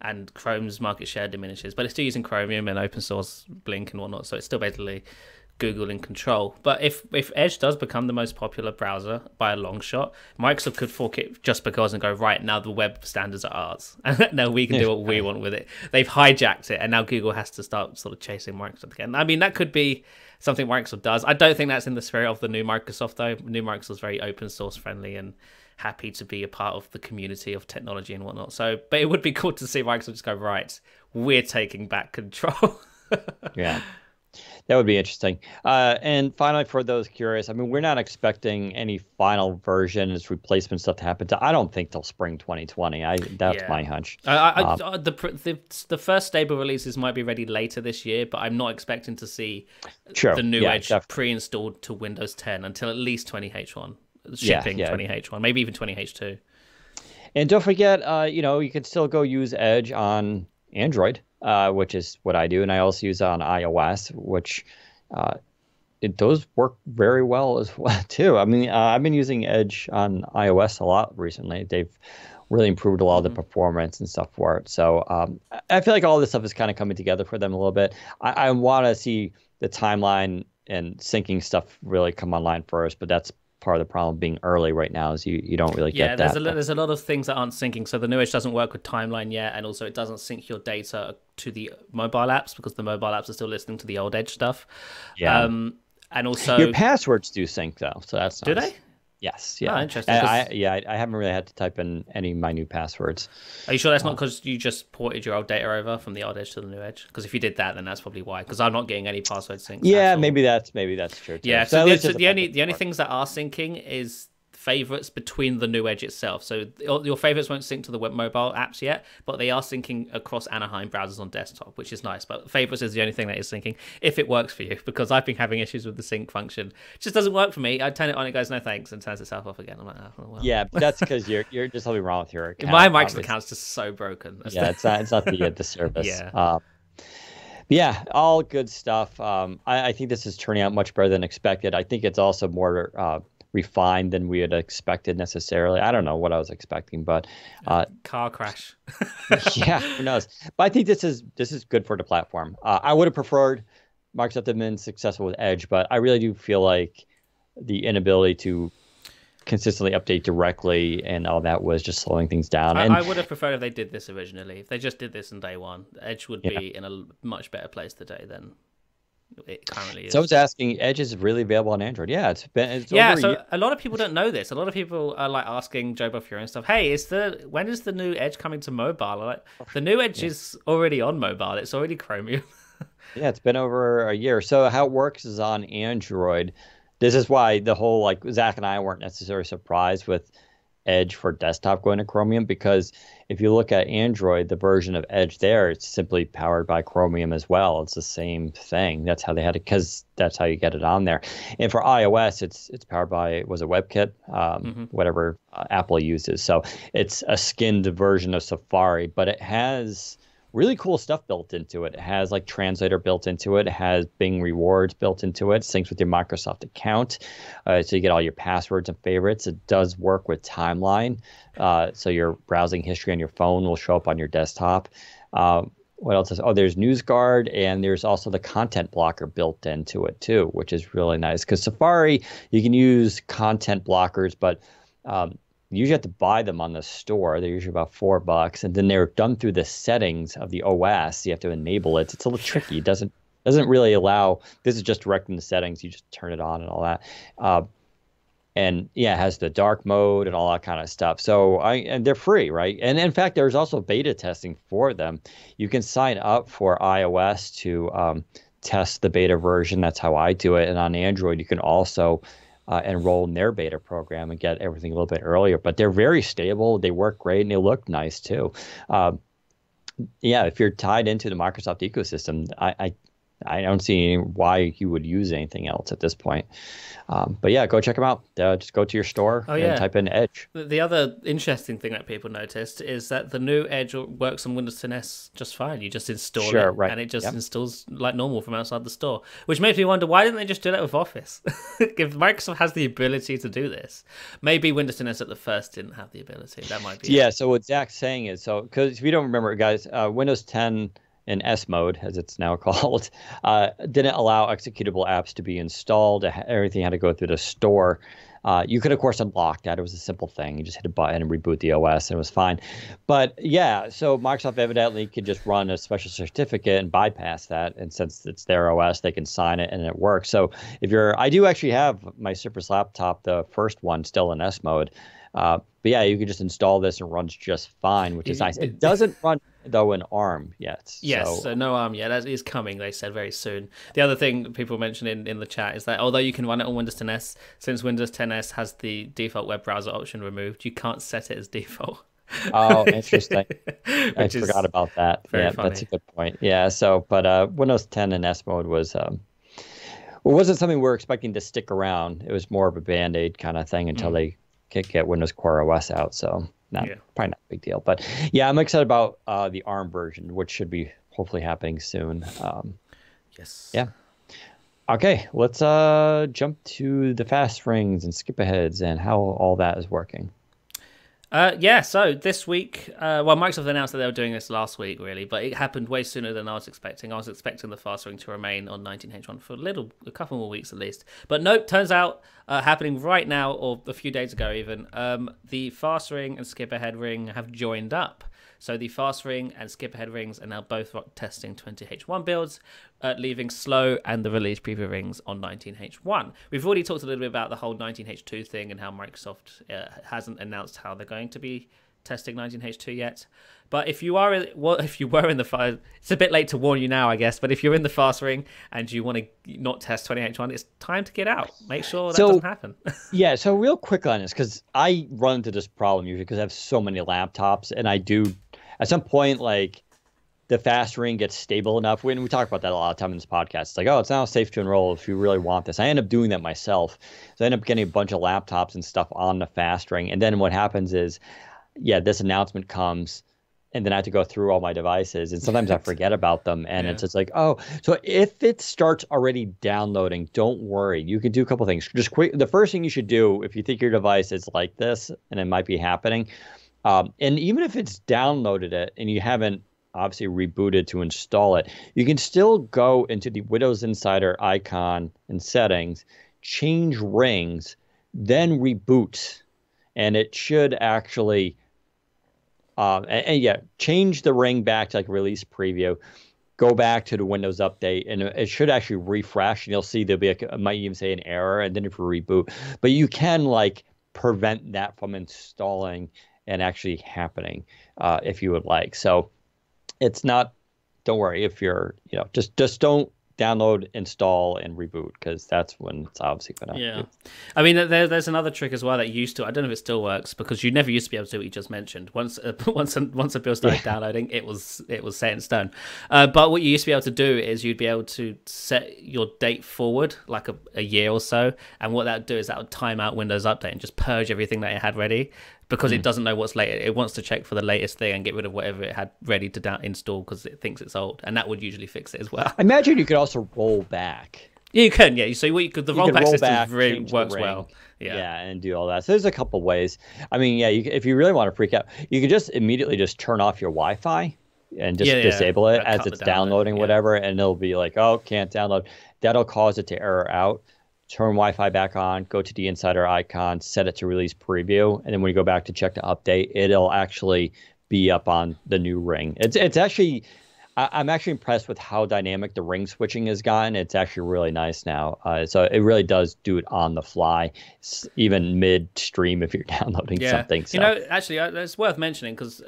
and Chrome's market share diminishes, but it's still using Chromium and open source Blink and whatnot, so it's still basically Google in control. But if Edge does become the most popular browser by a long shot, Microsoft could fork it just because and go, right, now the web standards are ours. And now we can do what we want with it. They've hijacked it, and now Google has to start sort of chasing Microsoft again. I mean, that could be something Microsoft does. I don't think that's in the spirit of the new Microsoft, though. New Microsoft's very open source friendly and happy to be a part of the community of technology and whatnot. So, but it would be cool to see Microsoft just go, right, we're taking back control. Yeah. That would be interesting. And finally, for those curious, I mean, we're not expecting any final version as replacement stuff to happen. I don't think till spring 2020. That's my hunch. The first stable releases might be ready later this year, but I'm not expecting to see the new Edge pre-installed to Windows 10 until at least 20H1, shipping 20H1, maybe even 20H2. And don't forget, you can still go use Edge on Android. Which is what I do, and I also use it on iOS, which those work very well as well too. I mean, I've been using Edge on iOS a lot recently. They've really improved a lot of the performance and stuff for it. So I feel like all this stuff is kind of coming together for them a little bit. I want to see the timeline and syncing stuff really come online first, but that's part of the problem being early right now is you don't really get that. There's a lot of things that aren't syncing. So the new Edge doesn't work with timeline yet, and also it doesn't sync your data to the mobile apps because the mobile apps are still listening to the old Edge stuff. Yeah. And also your passwords do sync though, so that's nice. Do they? Yes. Yeah. Oh, interesting. I haven't really had to type in any of my new passwords. Are you sure that's not because you just ported your old data over from the old Edge to the new Edge? Because if you did that, then that's probably why. Because I'm not getting any password syncs. Yeah, maybe that's true too. Yeah. So the only things that are syncing is favorites between the new Edge itself. So your favorites won't sync to the web mobile apps yet, but they are syncing across Anaheim browsers on desktop, which is nice. But favorites is the only thing that is syncing, if it works for you, because I've been having issues with the sync function. It just doesn't work for me. I turn it on, it goes no thanks, and turns itself off again. I'm like, oh, well. Yeah, but that's because you're just something wrong with your account. My Microsoft account's just so broken. Yeah, it's not the service. Yeah. All good stuff. I think this is turning out much better than expected. I think it's also more refined than we had expected necessarily. I don't know what I was expecting, but Car crash. yeah, who knows? But I think this is good for the platform. I would have preferred Microsoft had been successful with Edge, but I really do feel like the inability to consistently update directly and all that was just slowing things down. I would have preferred if they did this originally. If they just did this on day one, Edge would be in a much better place today than it currently is. So I was asking, Edge is really available on Android. Yeah, it's yeah. over So a lot of people don't know this. A lot of people are like asking Joe Buffuro and stuff. Hey, when is the new Edge coming to mobile? Like, the new Edge is already on mobile. It's already Chromium. Yeah, it's been over a year. So how it works is on Android. This is why the whole, like, Zach and I weren't necessarily surprised with Edge for desktop going to Chromium, because if you look at Android, the version of Edge there, it's simply powered by Chromium as well. It's the same thing. That's how they had it, because that's how you get it on there. And for iOS, it's powered by, was it WebKit? Whatever Apple uses. So it's a skinned version of Safari, but it has really cool stuff built into it. It has like Translator built into it. It has Bing Rewards built into it. Syncs with your Microsoft account. So you get all your passwords and favorites. It does work with Timeline. So your browsing history on your phone will show up on your desktop. What else is? Oh, there's NewsGuard, and there's also the content blocker built into it too, which is really nice. Because Safari, you can use content blockers, but you usually have to buy them on the store. They're usually about $4, and then they're done through the settings of the OS. You have to enable it. It's a little tricky. It doesn't really allow. This is just direct in the settings. You just turn it on and all that. And yeah, it has the dark mode and all that kind of stuff. So and they're free, right? And in fact, there's also beta testing for them. You can sign up for iOS to test the beta version. That's how I do it. And on Android, you can also enroll in their beta program and get everything a little bit earlier. But they're very stable. They work great, and they look nice too. Yeah, if you're tied into the Microsoft ecosystem, I don't see why you would use anything else at this point. But yeah, go check them out. Just go to your store and type in Edge. The other interesting thing that people noticed is that the new Edge works on Windows 10s just fine. You just install it, and it just installs like normal from outside the store, which makes me wonder, why didn't they just do that with Office? If Microsoft has the ability to do this, maybe Windows 10s at the first didn't have the ability. That might be So what Zach's saying is, because if you don't remember, guys, Windows 10 in S mode, as it's now called, didn't allow executable apps to be installed. Everything had to go through the store. You could, of course, unlock that. It was a simple thing. You just hit a button and reboot the OS, and it was fine. But yeah, so Microsoft evidently could just run a special certificate and bypass that. And since it's their OS, they can sign it and it works. So I do actually have my Surface laptop, the first one, still in S mode. But yeah, you can just install this and it runs just fine, which is nice. It doesn't run, though, in ARM yet. Yes, so no ARM yet. That is coming, they said, very soon. The other thing people mentioned in the chat is that although you can run it on Windows 10s, since Windows 10s has the default web browser option removed, you can't set it as default. Oh, interesting. I forgot about that. Yeah, funny. That's a good point. Yeah, so, but Windows 10 in S mode wasn't something we were expecting to stick around. It was more of a Band-Aid kind of thing until they get Windows Core OS out, so probably not a big deal. But yeah, I'm excited about the ARM version, which should be hopefully happening soon. Yes. Yeah. Okay, let's jump to the fast rings and skip aheads and how all that is working. So this week, Microsoft announced that they were doing this last week, really, but it happened way sooner than I was expecting. I was expecting the fast ring to remain on 19H1 for a couple more weeks at least. But nope, turns out happening right now, or a few days ago even, the fast ring and skip ahead ring have joined up. So the fast ring and skip ahead rings are now both testing 20H1 builds, leaving slow and the release preview rings on 19H1. We've already talked a little bit about the whole 19H2 thing and how Microsoft hasn't announced how they're going to be testing 19H2 yet. But if you were in the fast, it's a bit late to warn you now, I guess. But if you're in the fast ring and you want to not test 20H1, it's time to get out. Make sure that doesn't happen. Yeah. So real quick on this, because I run into this problem usually because I have so many laptops, and I do at some point like the fast ring gets stable enough. When we talk about that a lot of time in this podcast, it's like, oh, it's now safe to enroll if you really want this. I end up doing that myself. So I end up getting a bunch of laptops and stuff on the fast ring. And then what happens is, this announcement comes, and then I have to go through all my devices, and sometimes I forget about them, and Yeah. it's just like, oh, so if it starts already downloading, don't worry. You can do a couple things. Just quick. The first thing you should do if you think your device is like this, and it might be happening, and even if it's downloaded it and you haven't obviously rebooted to install it, you can still go into the Windows Insider icon and settings, change rings, then reboot, and it should actually and yeah, change the ring back to like release preview. Go back to the Windows update, and it should actually refresh. And you'll see there'll be it might even say an error, and then if you reboot, but you can like prevent that from installing and actually happening if you would like. So it's not. Don't worry if you're just don't download, install, and reboot, because that's when it's obviously going to. Yeah, I mean, there's another trick as well that used to. I don't know if it still works, because you never used to be able to do what you just mentioned. Once a bill started downloading, it was set in stone. But what you used to be able to do is you'd be able to set your date forward like a year or so, and what that would do is that would time out Windows Update and just purge everything that it had ready. Because it doesn't know what's later. It wants to check for the latest thing and get rid of whatever it had ready to install because it thinks it's old. And that would usually fix it as well. I imagine you could also roll back. Yeah, you can, yeah. So what you could, the rollback system really works ring, well. Yeah, and do all that. So there's a couple ways. I mean, yeah, if you really want to freak out, you could just immediately just turn off your Wi-Fi and just disable it as it's downloading whatever, and it'll be like, oh, can't download. That'll cause it to error out. Turn Wi-Fi back on, go to the Insider icon, set it to release preview, and then when you go back to check the update, it'll actually be up on the new ring. It's actually, I'm actually impressed with how dynamic the ring switching has gotten. It's actually really nice now. So it really does do it on the fly, even midstream if you're downloading something. So. Actually, it's worth mentioning because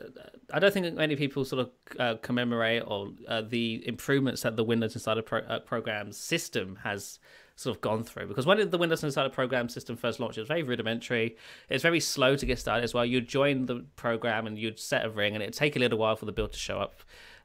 I don't think many people sort of commemorate or the improvements that the Windows Insider program system has sort of gone through, because when the Windows Insider program system first launched, it was very rudimentary. It's very slow to get started as well. You'd join the program and you'd set a ring, and it'd take a little while for the build to show up.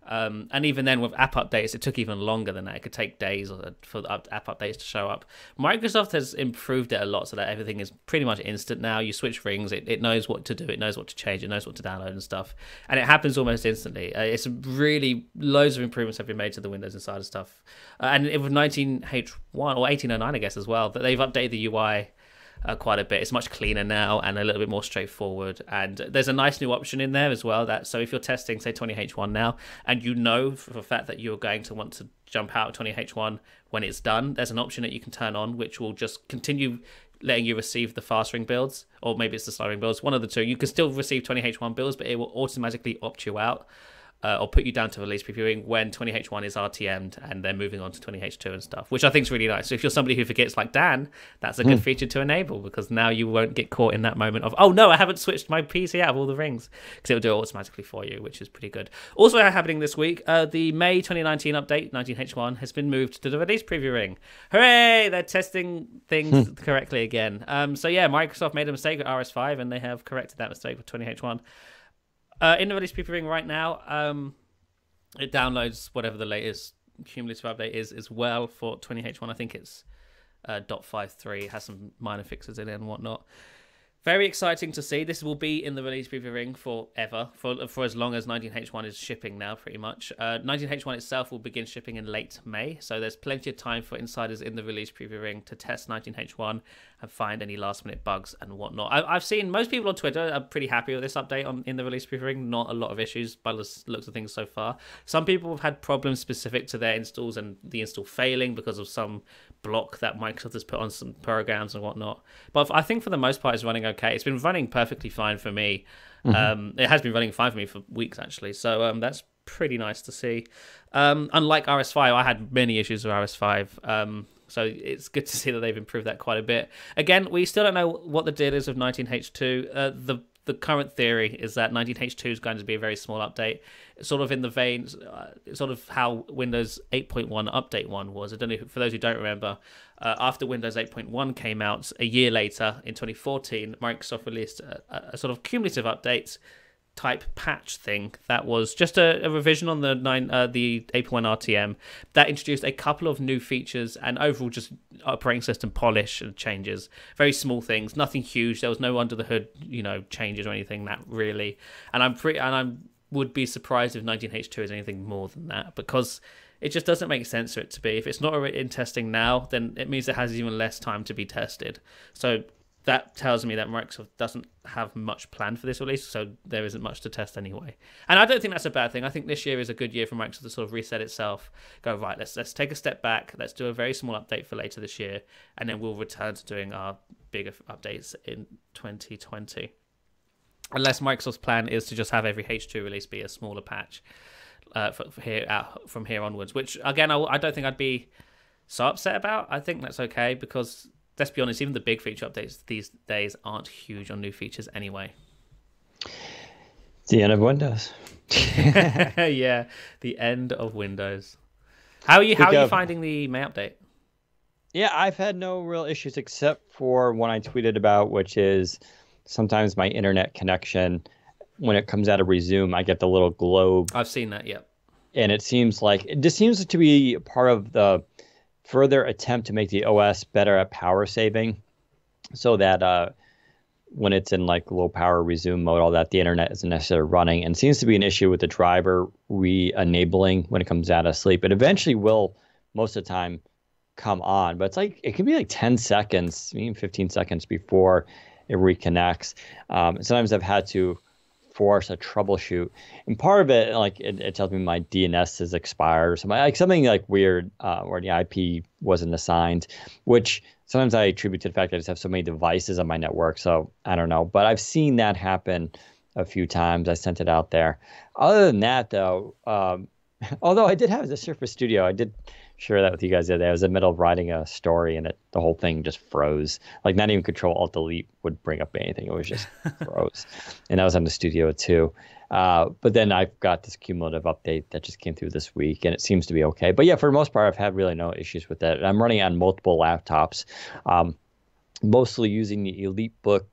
And even then, with app updates, it took even longer than that. It could take days for the app updates to show up. Microsoft has improved it a lot so that everything is pretty much instant now. You switch rings, it knows what to do, it knows what to change, it knows what to download and stuff. And it happens almost instantly. It's really, loads of improvements have been made to the Windows Insider stuff. And with 19H1, or 1809, I guess, as well, that they've updated the UI quite a bit. It's much cleaner now and a little bit more straightforward, and there's a nice new option in there as well, that so if you're testing say 20H1 now and you know for a fact that you're going to want to jump out of 20H1 when it's done, there's an option that you can turn on which will just continue letting you receive the fast ring builds, or maybe it's the slow ring builds, one of the two. You can still receive 20H1 builds, but it will automatically opt you out or put you down to release previewing when 20H1 is RTM'd and they're moving on to 20H2 and stuff, which I think is really nice. So if you're somebody who forgets like Dan, that's a good feature to enable, because now you won't get caught in that moment of, oh no, I haven't switched my PC out of all the rings, because it'll do it automatically for you, which is pretty good. Also happening this week, the May 2019 update, 19H1, has been moved to the release preview ring. Hooray! They're testing things correctly again. So yeah, Microsoft made a mistake with RS5 and they have corrected that mistake with 20H1. In the release preview ring right now, it downloads whatever the latest cumulative update is as well for 20H1. I think it's .53. It has some minor fixes in it and whatnot. Very exciting to see. This will be in the release preview ring forever, for as long as 19H1 is shipping now, pretty much. 19H1 itself will begin shipping in late May, so there's plenty of time for insiders in the release preview ring to test 19H1 and find any last-minute bugs and whatnot. I've seen most people on Twitter are pretty happy with this update in the release preview ring. Not a lot of issues by the looks of things so far. Some people have had problems specific to their installs and the install failing because of some block that Microsoft has put on some programs and whatnot. But I think for the most part, it's running okay. It's been running perfectly fine for me. It has been running fine for me for weeks, actually. So that's pretty nice to see. Unlike RS5, I had many issues with RS5. So it's good to see that they've improved that quite a bit. Again, we still don't know what the deal is with 19H2. The current theory is that 19H2 is going to be a very small update, sort of in the veins, sort of how Windows 8.1 Update 1 was. I don't know, for those who don't remember, after Windows 8.1 came out a year later in 2014, Microsoft released a sort of cumulative update type patch thing that was just a revision on the 8.1 RTM that introduced a couple of new features and overall just operating system polish and changes. Very small things, nothing huge. There was no under the hood, changes or anything that really. And I'm would be surprised if 19H2 is anything more than that, because it just doesn't make sense for it to be. If it's not in testing now, then it means it has even less time to be tested. So that tells me that Microsoft doesn't have much planned for this release, so there isn't much to test anyway. And I don't think that's a bad thing. I think this year is a good year for Microsoft to sort of reset itself, go, right, let's take a step back, let's do a very small update for later this year, and then we'll return to doing our bigger updates in 2020. Unless Microsoft's plan is to just have every H2 release be a smaller patch from here onwards, which, again, I don't think I'd be so upset about. I think that's okay, because let's be honest, even the big feature updates these days aren't huge on new features anyway. It's the end of Windows. Yeah, the end of Windows. How are you finding the May update? Yeah, I've had no real issues except for one I tweeted about, which is sometimes my internet connection, when it comes out of resume, I get the little globe. I've seen that, yep. And it seems to be part of the further attempt to make the OS better at power saving, so that when it's in like low power resume mode, all that, the internet isn't necessarily running. And it seems to be an issue with the driver re-enabling when it comes out of sleep. It eventually will, most of the time, come on, but it's like it can be like 10 seconds, even 15 seconds before it reconnects. Sometimes I've had to force a troubleshoot, and part of it, like it tells me my DNS is expired or something like weird, where the IP wasn't assigned, which sometimes I attribute to the fact that I just have so many devices on my network. So I don't know, but I've seen that happen a few times. I sent it out there. Other than that, though, although I did have the Surface Studio, I did share that with you guys the other day. I was in the middle of writing a story, and the whole thing just froze. Like, not even Control-Alt-Delete would bring up anything. It was just froze. And that was on the Studio too. But then I've got this cumulative update that just came through this week, and it seems to be okay. But yeah, for the most part, I've had really no issues with that. I'm running on multiple laptops, mostly using the EliteBook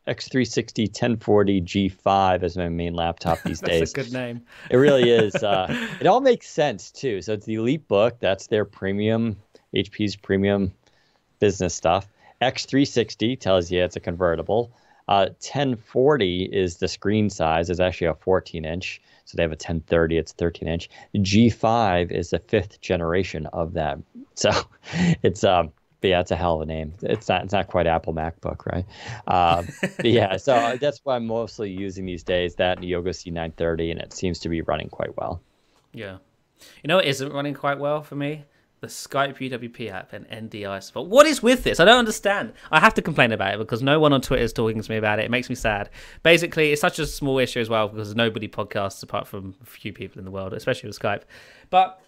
X360 1040 G5 as my main laptop these days. That's a good name. It really is. It all makes sense too. So it's the EliteBook. That's their premium, HP's premium business stuff. X360 tells you it's a convertible. 1040 is the screen size. It's actually a 14-inch. So they have a 1030. It's 13-inch. G5 is the 5th generation of that. So it's but yeah, it's a hell of a name. It's not quite Apple MacBook, right? But yeah, so that's what I'm mostly using these days, that and Yoga C930, and it seems to be running quite well. Yeah. You know what isn't running quite well for me? The Skype UWP app and NDI support. What is with this? I don't understand. I have to complain about it because no one on Twitter is talking to me about it. It makes me sad. Basically, it's such a small issue as well because nobody podcasts apart from a few people in the world, especially with Skype. But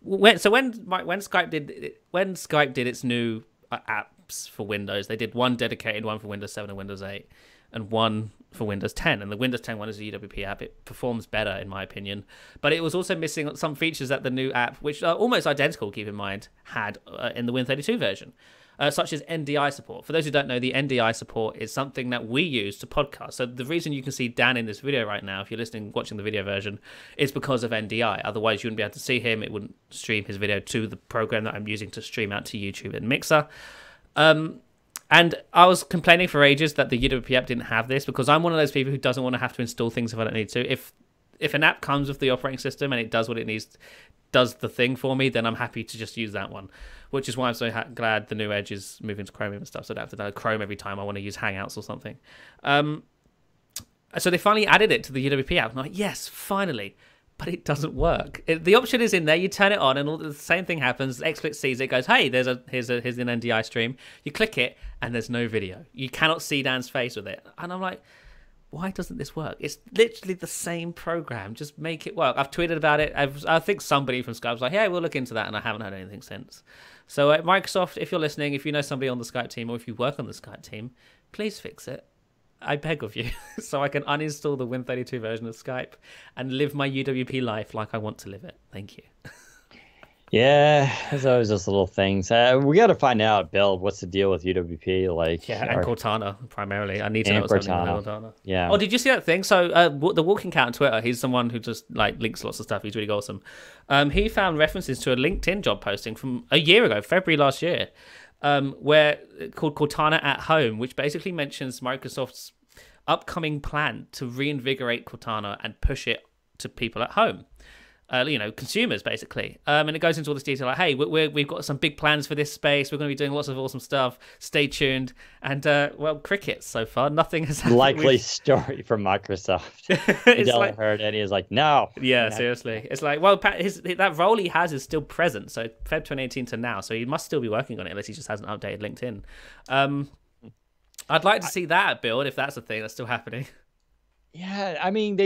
when Skype did its new apps for Windows, they did one dedicated one for Windows 7 and Windows 8, and one for Windows 10. And the Windows 10 one is a UWP app. It performs better, in my opinion. But it was also missing some features that the new app, which are almost identical, keep in mind, had in the Win32 version. Such as NDI support. For those who don't know, the NDI support is something that we use to podcast. So the reason you can see Dan in this video right now, if you're watching the video version, is because of NDI. Otherwise, you wouldn't be able to see him. It wouldn't stream his video to the program that I'm using to stream out to YouTube and Mixer. And I was complaining for ages that the UWP app didn't have this because I'm one of those people who doesn't want to have to install things if I don't need to. If an app comes with the operating system and it does what it needs, does the thing for me, then I'm happy to just use that one, which is why I'm so glad the new Edge is moving to Chromium and stuff, so I don't have to download Chrome every time I want to use Hangouts or something. So they finally added it to the UWP app. I'm like, yes, finally. But it doesn't work. The option is in there. You turn it on, and the same thing happens. XSplit sees it, goes, "Hey, here's an NDI stream." You click it, and there's no video. You cannot see Dan's face with it. And I'm like, why doesn't this work? It's literally the same program. Just make it work. I've tweeted about it. I think somebody from Skype was like, "Yeah, we'll look into that," and I haven't heard anything since. So Microsoft, if you're listening, if you know somebody on the Skype team, or if you work on the Skype team, please fix it. I beg of you, so I can uninstall the Win32 version of Skype and live my UWP life like I want to live it. Thank you. Yeah, there's always those little things. We got to find out, Bill, what's the deal with UWP? Like, and Cortana primarily. I need to know what's happening with Cortana. Yeah. Oh, did you see that thing? So the Walking Cat on Twitter, he's someone who just links lots of stuff. He's really awesome. He found references to a LinkedIn job posting from a year ago, February last year, where called Cortana at Home, which basically mentions Microsoft's upcoming plan to reinvigorate Cortana and push it to people at home. Consumers basically, and it goes into all this detail like, hey, we've got some big plans for this space. We're going to be doing lots of awesome stuff. Stay tuned. And crickets so far. Nothing has happened. Likely story from Microsoft. Adele heard and he was like, no. Yeah, seriously. It's like, well, that role he has is still present. So Feb 2018 to now. So he must still be working on it unless he just hasn't updated LinkedIn. I'd like to see that build if that's a thing that's still happening. Yeah, I mean,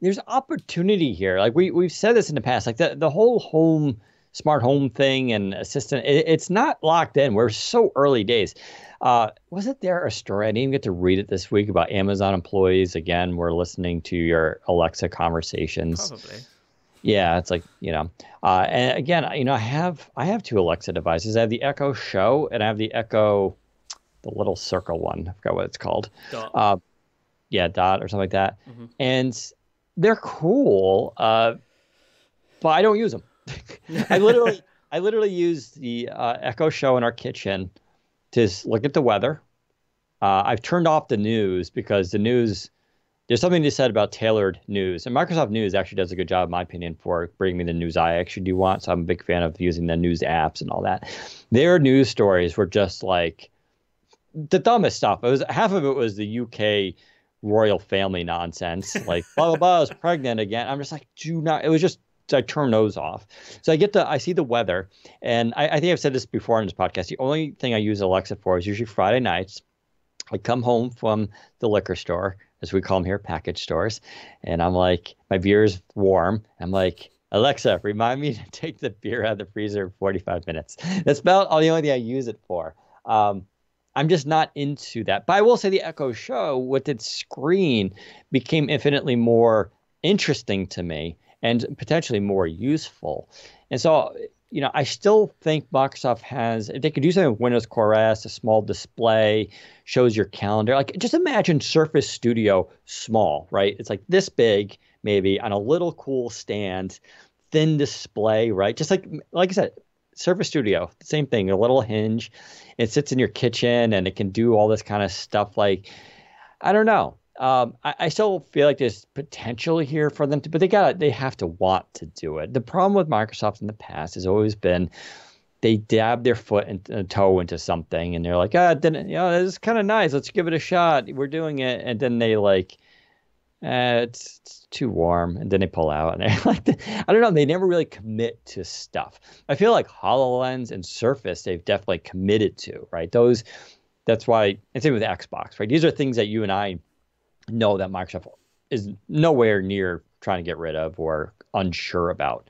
there's opportunity here. Like we've said this in the past, like the whole smart home thing and assistant, it's not locked in. We're so early days. Wasn't there a story? I didn't even get to read it this week about Amazon employees. Again, we're listening to your Alexa conversations. Probably. Yeah, it's like, and again, I have two Alexa devices. I have the Echo Show and I have the Echo, the little circle one. I forgot what it's called. Dot. Dot or something like that. Mm-hmm. And they're cool, but I don't use them. I literally use the Echo Show in our kitchen to look at the weather. I've turned off the news because the news, there's something to be said about tailored news. And Microsoft News actually does a good job, in my opinion, for bringing me the news I actually do want. So I'm a big fan of using the news apps and all that. Their news stories were just like the dumbest stuff. Half of it was the UK royal family nonsense, like blah blah blah is pregnant again. I'm just like, do not. It was just, I turn those off. So I see the weather, and I think I've said this before on this podcast. The only thing I use Alexa for is usually Friday nights. I come home from the liquor store, as we call them here, package stores, and I'm like, my beer is warm. I'm like, Alexa, remind me to take the beer out of the freezer in 45 minutes. That's about the only thing I use it for. I'm just not into that. But I will say the Echo Show with its screen became infinitely more interesting to me and potentially more useful. And so, I still think Microsoft they could do something with Windows Core S, a small display, shows your calendar. Like, just imagine Surface Studio small, right? It's like this big, maybe, on a little cool stand, thin display, right? Just like I said, Surface Studio, same thing, a little hinge. It sits in your kitchen and it can do all this kind of stuff. Like, I don't know. I still feel like there's potential here for them but they have to want to do it. The problem with Microsoft in the past has always been they dab their foot and toe into something and they're like, this is kind of nice. Let's give it a shot. We're doing it. And then they like, it's too warm, and then they pull out, and they're like, I don't know, they never really commit to stuff. I feel like HoloLens and Surface, they've definitely committed to, right? That's why, and same with Xbox, right? These are things that you and I know that Microsoft is nowhere near trying to get rid of or unsure about.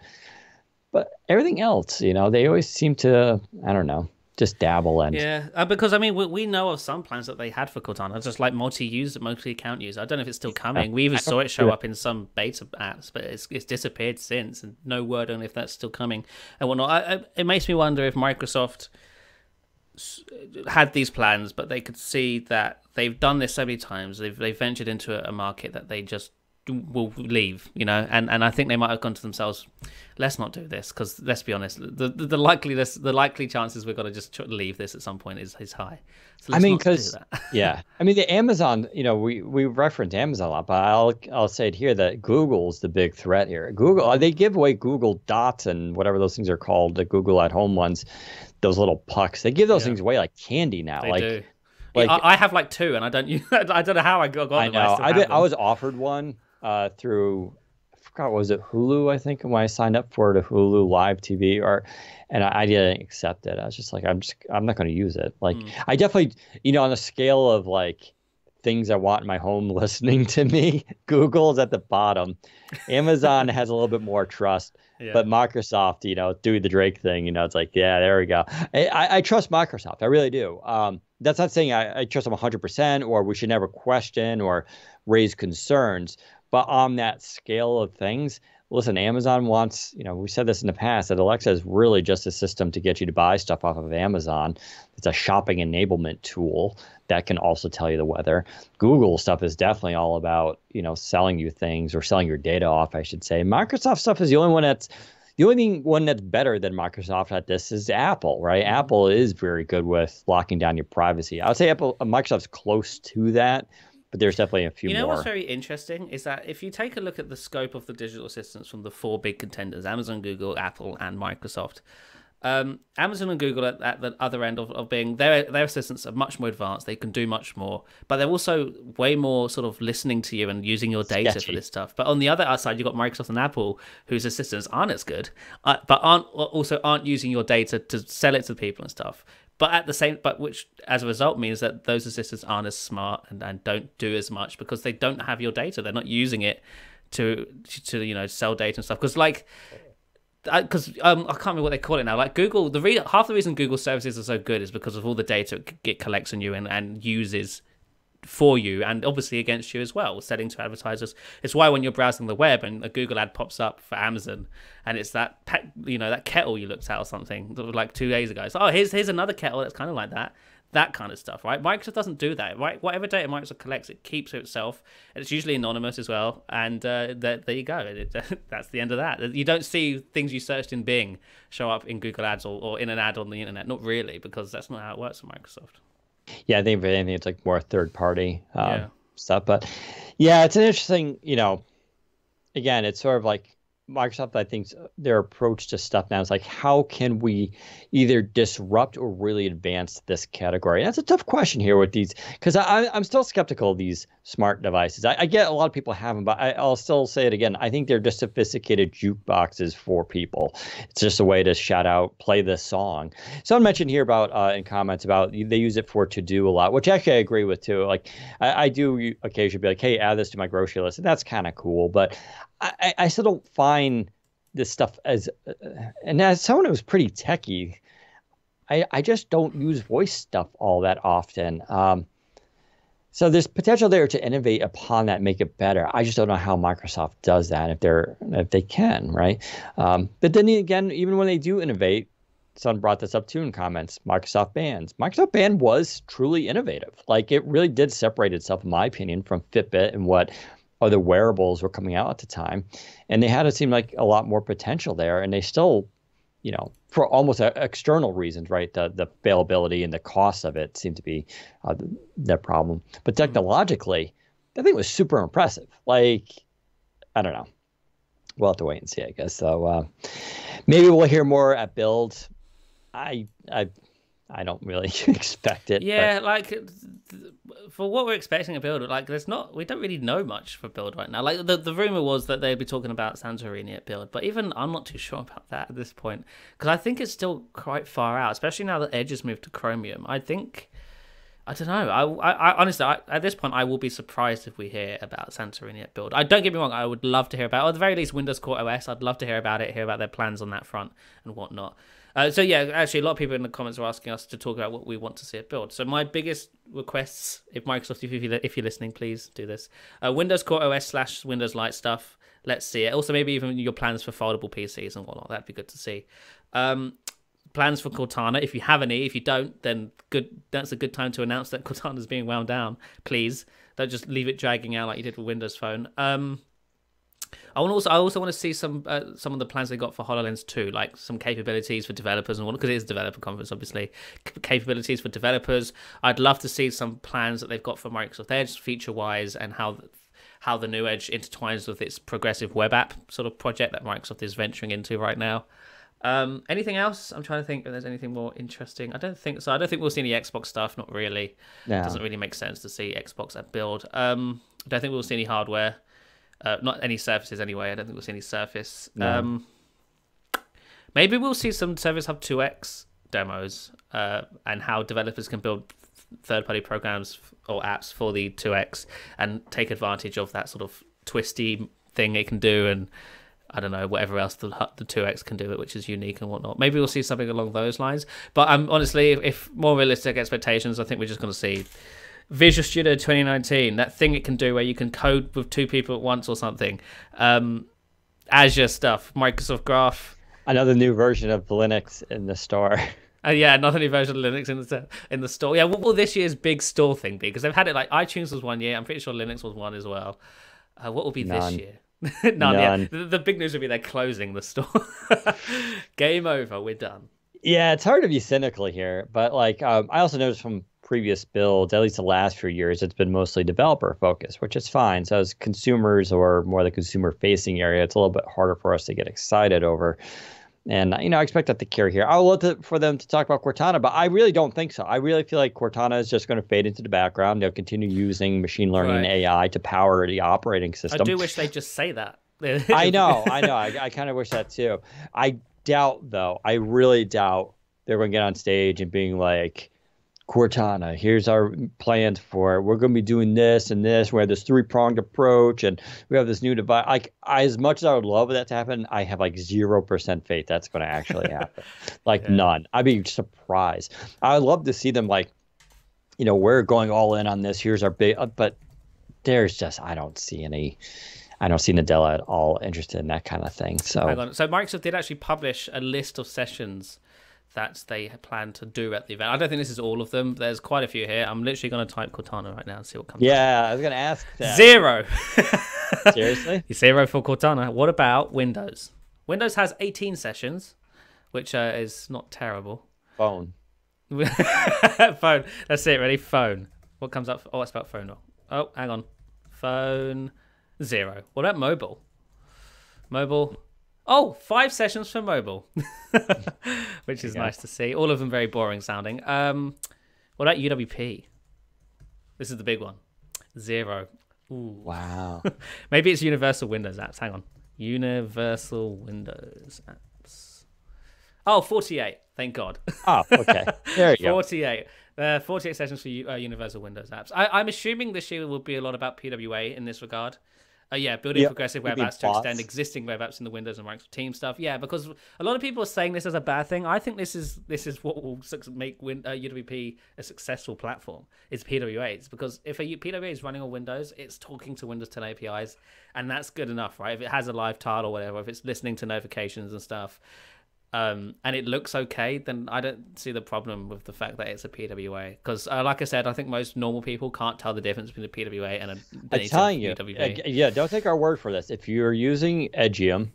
But everything else, they always seem to, I don't know, just dabble in. Yeah, because I mean, we know of some plans that they had for Cortana, just like multi-account use. I don't know if it's still coming. We even saw it show up in some beta apps, but it's disappeared since, and no word on if that's still coming and whatnot. It makes me wonder if Microsoft had these plans, but they could see that they've done this so many times. They've ventured into a market that they just will leave, and I think they might have gone to themselves, let's not do this, because let's be honest, the likely chances we're going to just leave this at some point is high. So because yeah, I mean the Amazon, we reference Amazon a lot, but I'll say it here that Google's the big threat here. Google, they give away Google Dots and whatever those things are called, the Google at Home ones, those little pucks. They give those things away like candy now. They do. Like I have like two, and I don't know how I got them. I know. I was offered one through, I forgot, was it Hulu? I think when I signed up for the Hulu Live TV, and I didn't accept it. I was just like, I'm not going to use it. Like I definitely, on a scale of like things I want in my home listening to me, Google's at the bottom. Amazon has a little bit more trust. Yeah. But Microsoft, do the Drake thing, it's like, yeah, there we go. I trust Microsoft. I really do. That's not saying I trust them 100% or we should never question or raise concerns. But on that scale of things, listen, Amazon wants, we said this in the past, that Alexa is really just a system to get you to buy stuff off of Amazon. It's a shopping enablement tool that can also tell you the weather. Google stuff is definitely all about, selling you things or selling your data off, I should say. Microsoft stuff is the only one that's better than Microsoft at this is Apple, right? Apple is very good with locking down your privacy. I would say Microsoft's close to that, but there's definitely a few You know more. what's very interesting is that if you take a look at the scope of the digital assistants from the four big contenders, Amazon, Google, Apple, and Microsoft, Amazon and Google at the other end of being their assistants are much more advanced. They can do much more, but they're also way more sort of listening to you and using your data for this stuff. But on the other side, you've got Microsoft and Apple, whose assistants aren't as good, but aren't using your data to sell it to people and stuff. But which as a result means that those assistants aren't as smart and don't do as much because they don't have your data. They're not using it to sell data and stuff. Because I can't remember what they call it now. Like Google, half the reason Google services are so good is because of all the data it collects on you and uses for you, and obviously against you as well, selling to advertisers. It's why when you're browsing the web and a Google ad pops up for Amazon, and it's that that kettle you looked at or something like 2 days ago. So here's another kettle that's kind of like that kind of stuff, right? Microsoft doesn't do that, right? Whatever data Microsoft collects, it keeps to itself, and it's usually anonymous as well. And there you go. That's the end of that. You don't see things you searched in Bing show up in Google Ads or in an ad on the internet. Not really, because that's not how it works for Microsoft. Yeah, I think if anything, it's like more third-party stuff. But yeah, it's an interesting, again, it's sort of like Microsoft, I think their approach to stuff now is like, how can we either disrupt or really advance this category? And that's a tough question here with these, because I'm still skeptical of these smart devices. I get a lot of people have them, but I'll still say it again. I think they're just sophisticated jukeboxes for people. It's just a way to shout out, play this song. Someone mentioned here about in comments about they use it for to-do a lot, which actually I agree with too. Like I do occasionally be like, hey, add this to my grocery list, and that's kind of cool, but I still don't find this stuff as, and as someone who's pretty techie, I just don't use voice stuff all that often. So there's potential there to innovate upon that, make it better. I just don't know how Microsoft does that if they can, right? But then again, even when they do innovate, someone brought this up too in comments, Microsoft Bands. Microsoft Band was truly innovative. Like it really did separate itself, in my opinion, from Fitbit and what other wearables were coming out at the time. And they had, it seemed like, a lot more potential there. And they still, for almost external reasons, right? The availability and the cost of it seemed to be their problem. But technologically, I think it was super impressive. Like, I don't know. We'll have to wait and see, I guess. So maybe we'll hear more at Build. I don't really expect it. Yeah, but for what we're expecting at Build, we don't really know much for Build right now. Like the rumor was that they'd be talking about Santorini at Build, but even I'm not too sure about that at this point because I think it's still quite far out, especially now that Edge has moved to Chromium. I don't know. I honestly, at this point, I will be surprised if we hear about Santorini at Build. Don't get me wrong. I would love to hear about it. Or at the very least, Windows Core OS. I'd love to hear about it, hear about their plans on that front and whatnot. So yeah, actually, a lot of people in the comments are asking us to talk about what we want to see at Build. So my biggest requests, if Microsoft, if you're listening, please do this. Windows Core OS / Windows Lite stuff. Let's see it. Also, maybe even your plans for foldable PCs and whatnot. That'd be good to see. Plans for Cortana, if you have any. If you don't, then good. That's a good time to announce that Cortana's being wound down. Please don't just leave it dragging out like you did with Windows Phone. I also want to see some of the plans they got for HoloLens 2, like some capabilities for developers and because it is a developer conference, obviously. Capabilities for developers. I'd love to see some plans that they've got for Microsoft Edge, feature-wise, and how the new Edge intertwines with its progressive web app sort of project that Microsoft is venturing into right now. Anything else? I'm trying to think if there's anything more interesting. I don't think so. I don't think we'll see any Xbox stuff. Not really. No. It doesn't really make sense to see Xbox at Build. I don't think we'll see any hardware. Not any Surfaces anyway. I don't think we'll see any Surface. No. Maybe we'll see some Service Hub 2X demos and how developers can build third-party programs or apps for the 2X and take advantage of that sort of twisty thing it can do, and I don't know, whatever else the 2X can do, which is unique and whatnot. Maybe we'll see something along those lines. But honestly, if more realistic expectations, I think we're just going to see Visual Studio 2019, that thing it can do where you can code with two people at once or something. Azure stuff, Microsoft Graph. Another new version of Linux in the store. Yeah, another new version of Linux in the store. Yeah, what will this year's big store thing be? Because they've had it like iTunes was one year. I'm pretty sure Linux was one as well. What will be this year? None. Yeah. The big news will be they're closing the store. Game over. We're done. Yeah, it's hard to be cynical here, but I also noticed from previous builds, at least the last few years, it's been mostly developer focused, which is fine. So as consumers or more the consumer facing area, it's a little bit harder for us to get excited over. And, I expect that to carry here. I would love for them to talk about Cortana, but I really don't think so. I really feel like Cortana is just going to fade into the background. They'll continue using machine learning and AI to power the operating system. I do wish they'd just say that. I know. I kind of wish that too. I doubt, though. I really doubt they're going to get on stage and being like, Cortana, here's our plans for it. We're going to be doing this and this. We have this three-pronged approach, and we have this new device. As much as I would love that to happen, I have like 0% faith that's going to actually happen. None. I'd be surprised. I would love to see them we're going all in on this. Here's our big, but there's just, I don't see Nadella at all interested in that kind of thing. So Microsoft did actually publish a list of sessions that they plan to do at the event. I don't think this is all of them. There's quite a few here. I'm literally going to type Cortana right now and see what comes up. Yeah, I was going to ask that. 0. Seriously? 0 for Cortana. What about Windows? Windows has 18 sessions, which is not terrible. Phone. Phone. That's it. Ready? Phone. What comes up? Oh, I spelled phone wrong. Oh, hang on. Phone. 0. What about mobile? Mobile. Oh, 5 sessions for mobile, which is nice to see. All of them very boring sounding. What about UWP? This is the big one. 0. Ooh. Wow. Maybe it's Universal Windows Apps. Hang on. Universal Windows Apps. Oh, 48. Thank God. Oh, okay. There you 48. 48 sessions for Universal Windows Apps. I'm assuming this year will be a lot about PWA in this regard. Building progressive web apps to extend existing web apps in the Windows and Microsoft Teams stuff. Yeah, because a lot of people are saying this is a bad thing. I think this is what will make UWP a successful platform. It's PWAs, because if a PWA is running on Windows, it's talking to Windows 10 APIs, and that's good enough, right? If it has a live tile or whatever, if it's listening to notifications and stuff, and it looks okay, then I don't see the problem with the fact that it's a PWA. Because, like I said, I think most normal people can't tell the difference between a PWA and a PWA. Don't take our word for this. If you're using Edgium,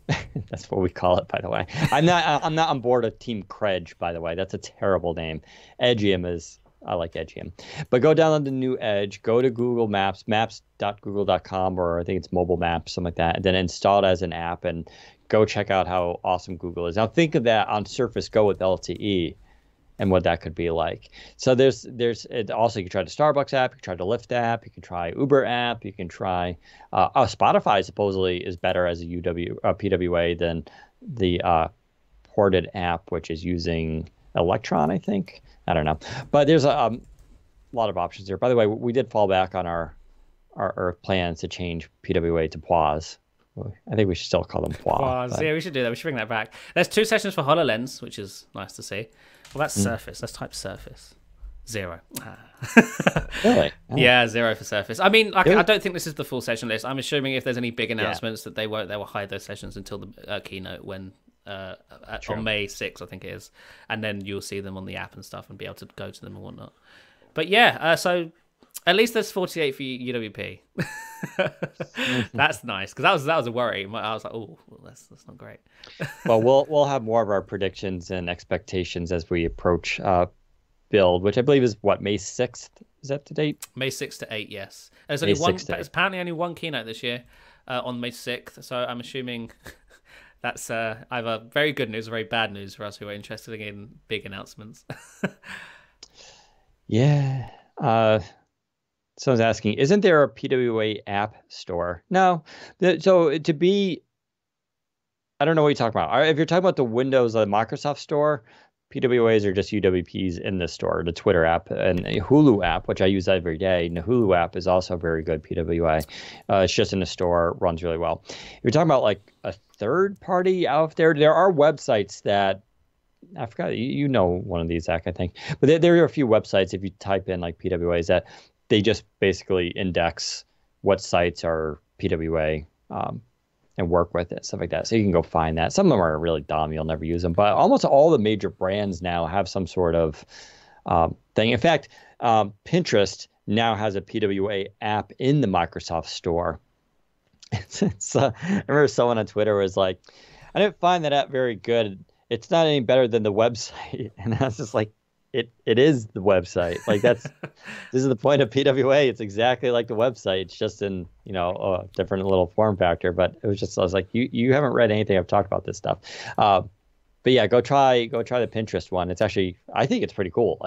that's what we call it, by the way. I'm not on board with Team Credge, by the way. That's a terrible name. Edgium is. I like Edgium. But go download the new Edge, go to Google Maps, maps.google.com, or I think it's mobile maps, something like that, and then install it as an app and go check out how awesome Google is. Now think of that on Surface Go with LTE and what that could be like. So there's also, you can try the Starbucks app, you can try the Lyft app, you can try Uber app, you can try Spotify supposedly is better as a PWA than the ported app, which is using Electron, I think. I don't know. But there's a lot of options here. By the way, we did fall back on our plans to change PWA to PWAs. I think we should still call them PWA. Yeah, we should do that. We should bring that back. There's 2 sessions for HoloLens, which is nice to see. Well, that's Surface. Let's type Surface. 0. Really? Oh. Yeah, 0 for Surface. I mean, I don't think this is the full session list. I'm assuming if there's any big announcements that they will hide those sessions until the keynote when on May 6th, I think it is. And then you'll see them on the app and stuff and be able to go to them and whatnot. But yeah, so at least there's 48 for UWP. That's nice, because that was a worry. I was like, oh, well, that's not great. Well, we'll have more of our predictions and expectations as we approach build, which I believe is May 6th. Is that the date? May 6th to 8, yes. There's only there's apparently only one keynote this year on May 6th, so I'm assuming that's either very good news or very bad news for us who are interested in big announcements. Yeah. Someone's asking, isn't there a PWA app store? No. So I don't know what you're talking about. If you're talking about the Windows Microsoft store, PWAs are just UWPs in the store, the Twitter app and a Hulu app, which I use every day. And the Hulu app is also a very good PWA. It's just in the store, runs really well. If you're talking about like a third party out there are websites that, I forgot, you know one of these, Zach, I think. But there are a few websites, if you type in like PWAs, that they just basically index what sites are PWA and work with it, stuff like that. So you can go find that. Some of them are really dumb. You'll never use them. But almost all the major brands now have some sort of thing. In fact, Pinterest now has a PWA app in the Microsoft Store. I remember someone on Twitter was like, I didn't find that app very good. It's not any better than the website. And I was just like, it is the website. Like this is the point of PWA. It's exactly like the website. It's just in, a different little form factor. But it was just, I was like, you haven't read anything I've talked about this stuff. But yeah, go try the Pinterest one. It's actually, I think it's pretty cool.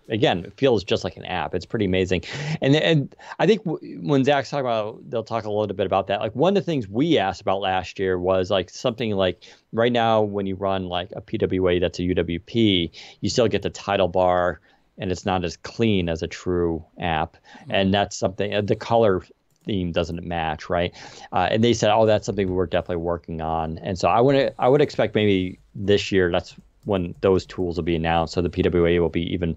Again, it feels just like an app. It's pretty amazing. And I think when Zach's talking about, they'll talk a little bit about that. Like one of the things we asked about last year was like something like right now when you run like a PWA that's a UWP, you still get the title bar and it's not as clean as a true app. Mm-hmm. And that's something, the color theme doesn't match, right? And they said, oh, that's something we're definitely working on. And so I would expect maybe this year that's when those tools will be announced. So the PWA will be even,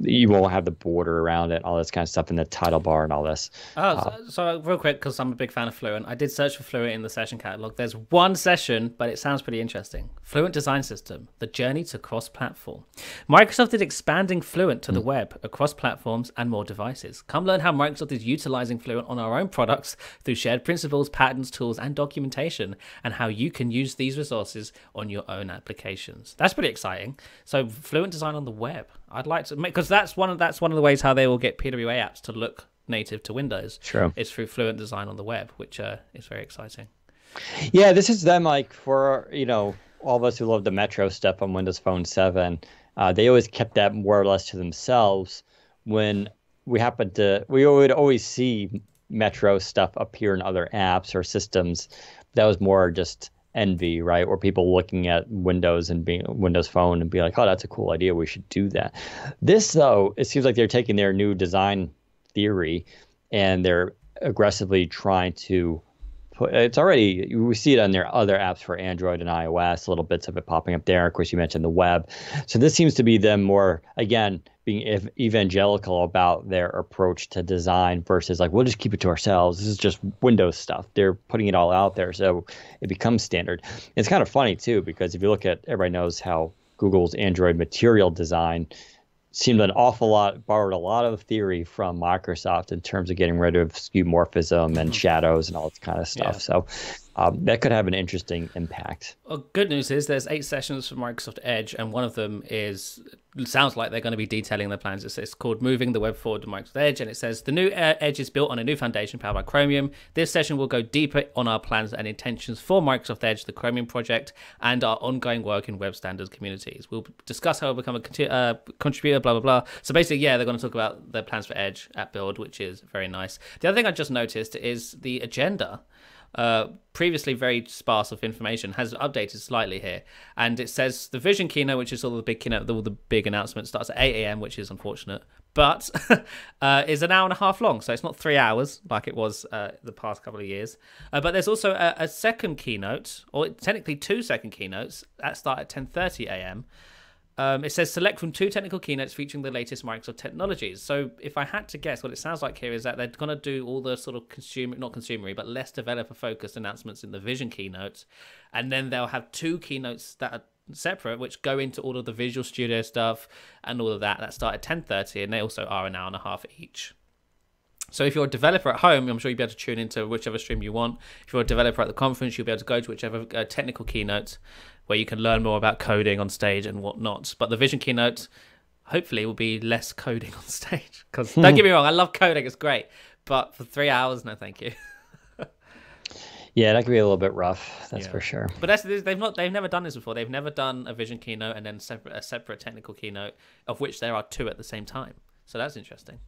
you won't have the border around it, all this kind of stuff, in the title bar and all this. So real quick, because I'm a big fan of Fluent, I did search for Fluent in the session catalog. There's one session, but it sounds pretty interesting. Fluent Design System, the journey to cross-platform. Microsoft is expanding Fluent to the web, across platforms and more devices. Come learn how Microsoft is utilizing Fluent on our own products through shared principles, patterns, tools, and documentation, and how you can use these resources on your own applications. That's pretty exciting. So Fluent Design on the web. I'd like to make, because that's one of the ways how they will get PWA apps to look native to Windows. True. It's through Fluent Design on the web, which is very exciting. Yeah, this is them, like, for all of us who love the Metro stuff on Windows Phone 7. They always kept that more or less to themselves. When we would always see Metro stuff appear in other apps or systems. That was more just envy, right? Or people looking at Windows and being Windows Phone and be like, oh, that's a cool idea. We should do that. This, though, it seems like they're taking their new design theory and they're aggressively trying to put, it's already, we see it on their other apps for Android and iOS, little bits of it popping up there. Of course, you mentioned the web. So this seems to be them more, again, being evangelical about their approach to design versus like, we'll just keep it to ourselves. This is just Windows stuff. They're putting it all out there, so it becomes standard. It's kind of funny, too, because if you look at, everybody knows how Google's Android material design seemed an awful lot, borrowed a lot of theory from Microsoft in terms of getting rid of skeuomorphism and shadows and all this kind of stuff. Yeah. So that could have an interesting impact. Well, good news is there's 8 sessions for Microsoft Edge, and one of them sounds like they're going to be detailing their plans. It's called Moving the Web Forward to Microsoft Edge, and it says the new Edge is built on a new foundation powered by Chromium. This session will go deeper on our plans and intentions for Microsoft Edge, the Chromium project, and our ongoing work in web standards communities. We'll discuss how we'll become a contributor, blah, blah, blah. So basically, yeah, they're going to talk about their plans for Edge at Build, which is very nice. The other thing I just noticed is the agenda. Previously very sparse of information, has updated slightly here, and it says the Vision keynote, which is all the big keynote, all the big announcements, starts at 8 a.m, which is unfortunate, but is an hour and a half long, so it's not 3 hours like it was the past couple of years. But there's also a second keynote, or technically 2 second keynotes that start at 10:30 a.m. It says select from 2 technical keynotes featuring the latest Microsoft technologies. So if I had to guess, what it sounds like here is that they're going to do all the sort of not consumery, but less developer-focused announcements in the Vision keynote. And then they'll have 2 keynotes that are separate, which go into all of the Visual Studio stuff and all of that. That start at 10:30, and they also are an hour and a half each. So if you're a developer at home, I'm sure you'll be able to tune into whichever stream you want. If you're a developer at the conference, you'll be able to go to whichever technical keynote where you can learn more about coding on stage and whatnot. But the Vision keynote, hopefully, will be less coding on stage. Because don't get me wrong, I love coding, it's great. But for 3 hours, no thank you. Yeah, that could be a little bit rough, that's for sure. But they've never done this before. They've never done a Vision keynote and then a separate technical keynote, of which there are 2 at the same time. So that's interesting.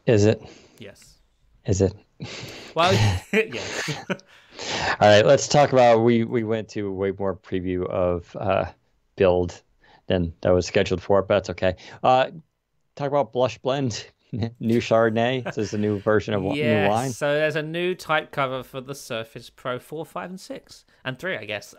Is it? Yes. Is it? Well, yes. All right, let's talk about, we went to way more preview of Build than that was scheduled for, but that's okay. Talk about Blush Blend, new Chardonnay. This is a new version of new wine. So there's a new type cover for the Surface Pro 4, 5, and 6, and 3, I guess.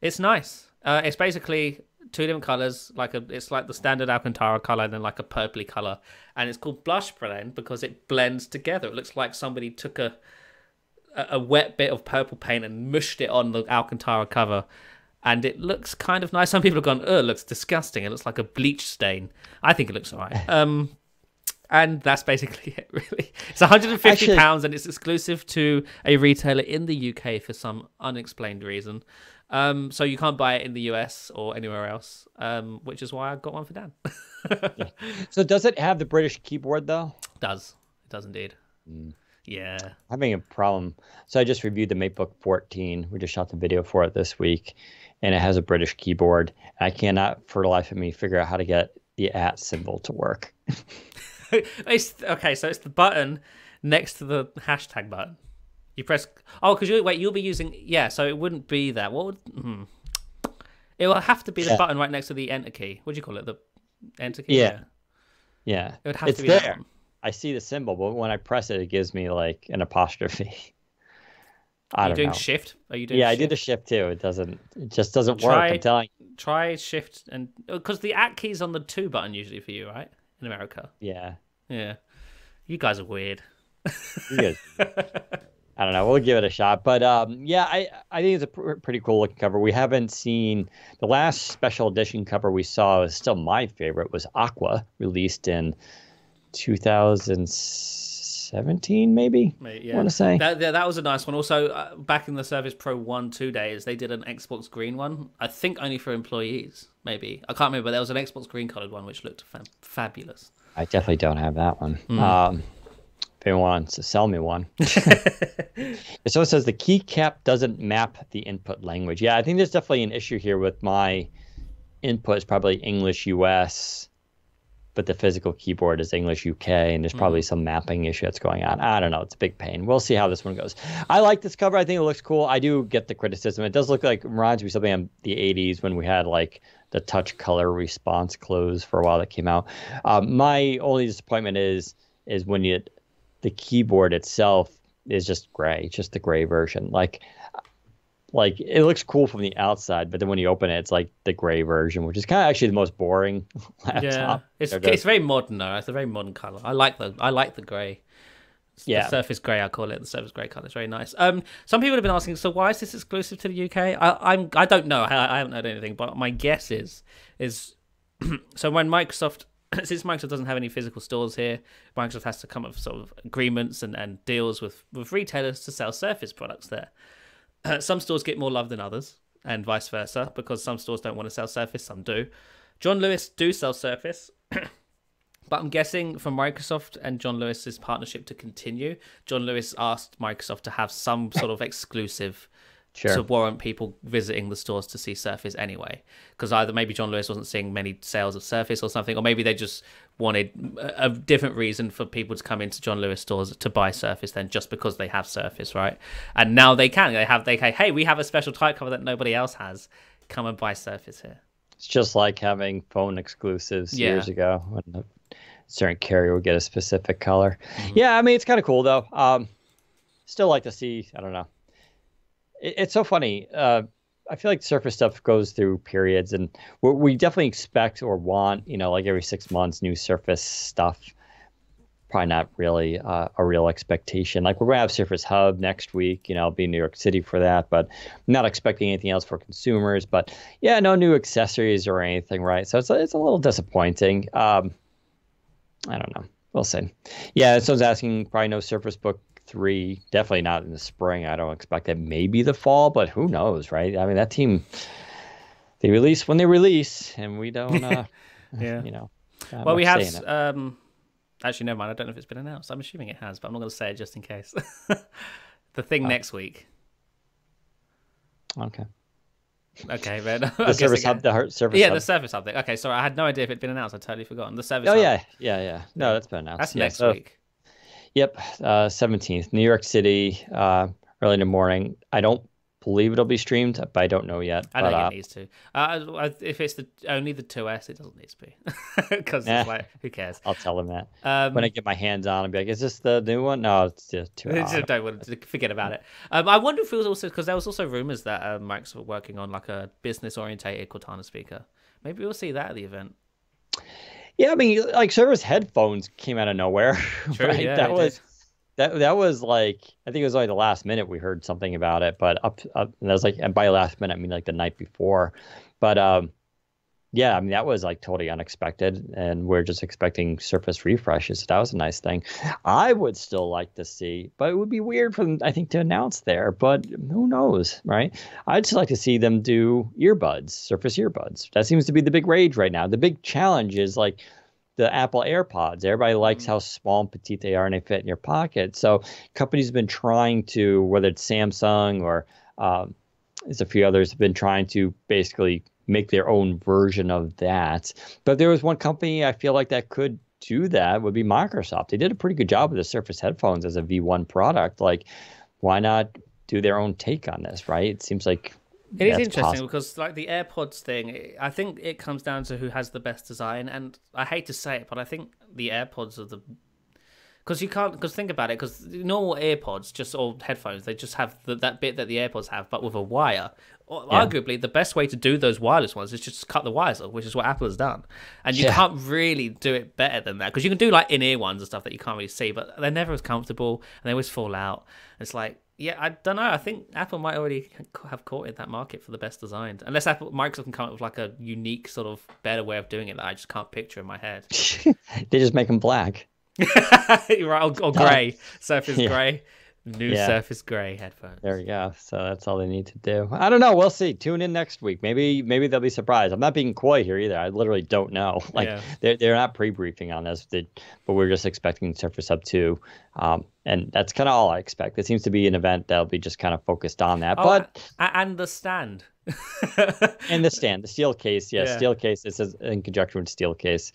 It's nice. It's basically 2 different colors. It's like the standard Alcantara color and then like a purpley color, and it's called Blush Blend because it blends together. It looks like somebody took a wet bit of purple paint and mushed it on the Alcantara cover, and it looks kind of nice. Some people have gone, oh, it looks disgusting. It looks like a bleach stain. I think it looks all right. And that's basically it, really. It's £150 and it's exclusive to a retailer in the UK for some unexplained reason. So you can't buy it in the US or anywhere else, which is why I got one for Dan. Yeah. So does it have the British keyboard though? It does indeed. Mm. Yeah. Having a problem. So I just reviewed the MateBook 14. We just shot the video for it this week, and it has a British keyboard. I cannot, for the life of me, figure out how to get the @ symbol to work. Okay, so it's the button next to the hashtag button. You press. Oh, because you'll be using. Yeah, so it wouldn't be that. What would? It will have to be the button right next to the enter key. What do you call it? The enter key. Yeah. It would have to be there. that one. I see the symbol, but when I press it, it gives me like an apostrophe. I don't know. Are you doing shift? Are you doing? Yeah, shift? I did the shift too. It just doesn't work. I'm telling you. Try shift and because the @ key's on the 2 button usually for you, right? In America. Yeah. Yeah. You guys are weird. You guys, I don't know. We'll give it a shot. But yeah, I think it's a pretty cool looking cover. We haven't seen the last special edition cover we saw is still my favorite was Aqua, released in 2017, maybe. Yeah. I want to say that was a nice one. Also, back in the Surface Pro 1-2 days, they did an Xbox Green one. I think only for employees, maybe. I can't remember. But there was an Xbox Green colored one which looked fabulous. I definitely don't have that one. If anyone wants to sell me one. So it says the keycap doesn't map the input language. Yeah, I think there's definitely an issue here with my input is probably English US, but the physical keyboard is English UK, and there's probably some mapping issue that's going on. I don't know. It's a big pain. We'll see how this one goes. I like this cover. I think it looks cool. I do get the criticism. It does look like, reminds me of something in the 80s when we had like the touch color response close for a while that came out. My only disappointment is when the keyboard itself is just gray, just the gray version. Like it looks cool from the outside, but then when you open it, it's like the gray version, which is kind of actually the most boring laptop. Yeah, it's very modern though. It's a very modern color. I like the gray. Yeah, the Surface Grey, I call it. The Surface Grey color. It's very nice. Some people have been asking, so why is this exclusive to the UK? I don't know. I haven't heard anything, but my guess is so when Microsoft. Since Microsoft doesn't have any physical stores here, Microsoft has to come up with sort of agreements and deals with retailers to sell Surface products there. Some stores get more love than others, and vice versa, because some stores don't want to sell Surface, some do. John Lewis do sell Surface, but I'm guessing for Microsoft and John Lewis's partnership to continue, John Lewis asked Microsoft to have some sort of exclusive to warrant people visiting the stores to see Surface anyway. Because either maybe John Lewis wasn't seeing many sales of Surface or something, or maybe they just wanted a different reason for people to come into John Lewis stores to buy Surface than just because they have Surface, right? And now they can. Hey, we have a special type cover that nobody else has. Come and buy Surface here. It's just like having phone exclusives years ago when a certain carrier would get a specific color. Yeah, I mean, it's kind of cool though. Still like to see, I don't know. It's so funny. I feel like Surface stuff goes through periods, and we definitely expect or want, like every 6 months, new Surface stuff. Probably not really a real expectation. Like we're going to have Surface Hub next week. I'll be in New York City for that, but I'm not expecting anything else for consumers. But yeah, no new accessories or anything, right? So it's a little disappointing. I don't know. We'll see. Yeah, someone's asking, probably no Surface Book 3, definitely not in the spring. I don't expect it. Maybe the fall, but who knows, right? I mean, that team, they release when they release, and we don't. Well, we have. Actually, never mind. I don't know if it's been announced. I'm assuming it has, but I'm not going to say it just in case. The thing next week. Okay, man. The Surface Hub, the Surface Hub. The Surface Hub thing. Okay, sorry, I had no idea if it'd been announced. I'd totally forgotten. The Surface Hub. Yeah. No, that's been announced. That's next week. Yep, 17th, New York City, early in the morning. I don't believe it'll be streamed, but I don't know yet. I don't think it needs to. If it's only the 2S, it doesn't need to be. Because it's like, who cares? I'll tell them that. When I get my hands on, I'll be like, is this the new one? No, it's just 2S. Don't want to forget about it. I wonder if it was also, because there was also rumors that Microsoft were working on like a business-orientated Cortana speaker. Maybe we'll see that at the event. Yeah, I mean, like Surface headphones came out of nowhere. True, right? yeah, that was like, I think it was only the last minute we heard something about it, but up and that was like, and by last minute I mean like the night before. But Yeah, I mean that was like totally unexpected, and we're just expecting Surface refreshes. So that was a nice thing. I would still like to see, but it would be weird for them, I think, to announce there. But who knows, right? I'd just like to see them do earbuds, Surface earbuds. That seems to be the big rage right now. The big challenge is like the Apple AirPods. Everybody likes how small and petite they are, and they fit in your pocket. So companies have been trying to, whether it's Samsung or there's a few others have been trying to basically make their own version of that. But there was one company I feel like that could do that would be Microsoft. They did a pretty good job with the Surface headphones as a V1 product. Like, why not do their own take on this, right? It seems like It is that's interesting possible. because, like the AirPods thing, I think it comes down to who has the best design. And I hate to say it, but I think the AirPods are the because you can't because think about it because normal AirPods just or headphones they just have that bit that the AirPods have, but with a wire. Yeah. Arguably, the best way to do those wireless ones is just cut the wires off, which is what Apple has done. And you Yeah. can't really do it better than that because you can do like in-ear ones and stuff that you can't really see, but they're never as comfortable and they always fall out. It's like, yeah, I don't know. I think Apple might already have caught in that market for the best designed, unless Microsoft can come up with like a unique sort of better way of doing it that I just can't picture in my head. They just make them black. Right, or grey. Surface Yeah. grey. New Yeah. Surface grey headphones. There we go. So that's all they need to do. I don't know. We'll see. Tune in next week. Maybe they'll be surprised. I'm not being coy here either. I literally don't know. Like Yeah. they're not pre-briefing on this, but we're just expecting Surface Up 2. And that's kind of all I expect. It seems to be an event that'll be just kind of focused on that. Oh, But and the stand. and the stand, the steel case, yeah, Yeah. steel case. It says in conjunction with steel case.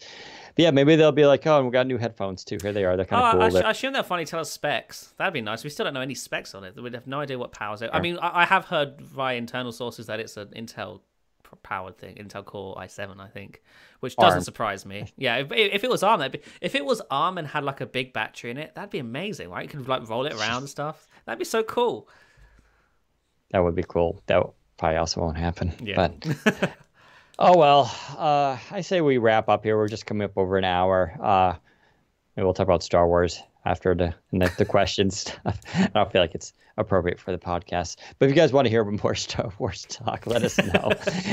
But yeah, maybe they'll be like, oh, we got new headphones too. Here they are. They're kind of cool. I assume they'll finally tell us specs. That'd be nice. We still don't know any specs on it. We'd have no idea what powers it. I mean, I have heard via internal sources that it's an Intel powered thing, Intel Core i7, I think, which doesn't ARM. surprise me. Yeah, if it was ARM, if it was ARM and had like a big battery in it, that'd be amazing, right? You could like roll it around and stuff. That'd be so cool. That would be cool. That probably also won't happen. Yeah. But oh well. I say we wrap up here. We're just coming up over an hour. Maybe we'll talk about Star Wars after the questions stuff. I don't feel like it's appropriate for the podcast. But if you guys want to hear more Star Wars talk, let us know.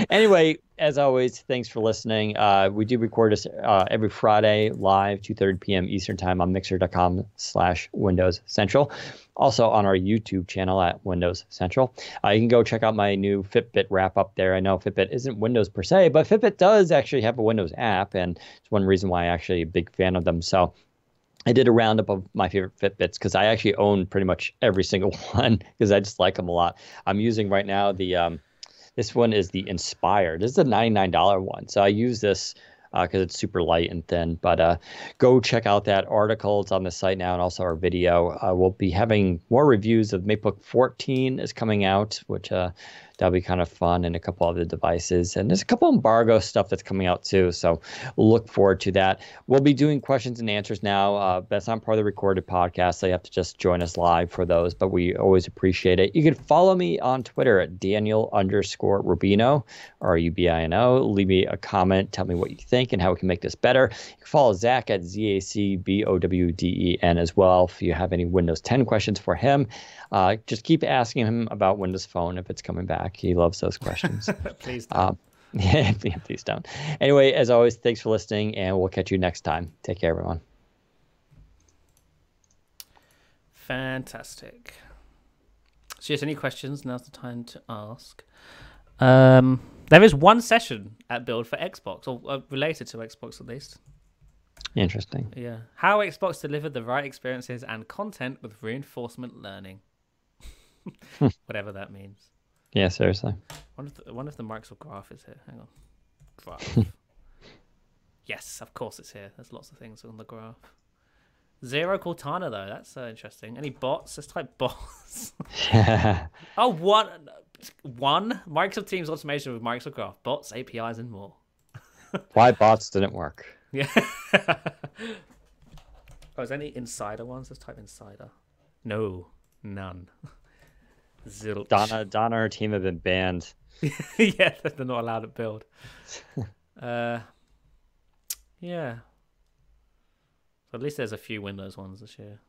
Anyway, as always, thanks for listening. We do record this every Friday live, 2:30 p.m. Eastern Time on Mixer.com/Windows Central. Also on our YouTube channel at Windows Central. You can go check out my new Fitbit wrap up there. I know Fitbit isn't Windows per se, but Fitbit does actually have a Windows app, and it's one reason why I'm actually a big fan of them. So I did a roundup of my favorite Fitbits because I actually own pretty much every single one because I just like them a lot. I'm using right now this one is the Inspire. This is a $99 one. So I use this because it's super light and thin. But go check out that article. It's on the site now and also our video. We'll be having more reviews of MacBook 14 is coming out, which that'll be kind of fun, and a couple other devices. And there's a couple embargo stuff that's coming out too. So look forward to that. We'll be doing questions and answers now. That's not part of the recorded podcast, so you have to just join us live for those. But we always appreciate it. You can follow me on Twitter at Daniel_Rubino, Rubino. Leave me a comment. Tell me what you think and how we can make this better. You can follow Zach at ZACBOWDEN as well if you have any Windows 10 questions for him. Just keep asking him about Windows Phone if it's coming back. He loves those questions. Please don't. Yeah, please don't. Anyway, as always, thanks for listening, and we'll catch you next time. Take care, everyone. Fantastic. So yes, any questions? Now's the time to ask. There is one session at Build for Xbox, or related to Xbox at least. Interesting. Yeah. How Xbox delivered the right experiences and content with reinforcement learning. Whatever that means. Yeah, seriously. One of the Microsoft graph is here. Hang on. Graph. Yes, of course it's here. There's lots of things on the graph. Zero Cortana, though. That's interesting. Any bots? Let's type bots. Oh, one. Microsoft Teams automation with Microsoft Graph. Bots, APIs, and more. Why bots didn't work. Yeah. Oh, is there any insider ones? Let's type insider. No, none. Zilch. Donna and her team have been banned. Yeah, they're not allowed to build. Yeah. So at least there's a few Windows ones this year.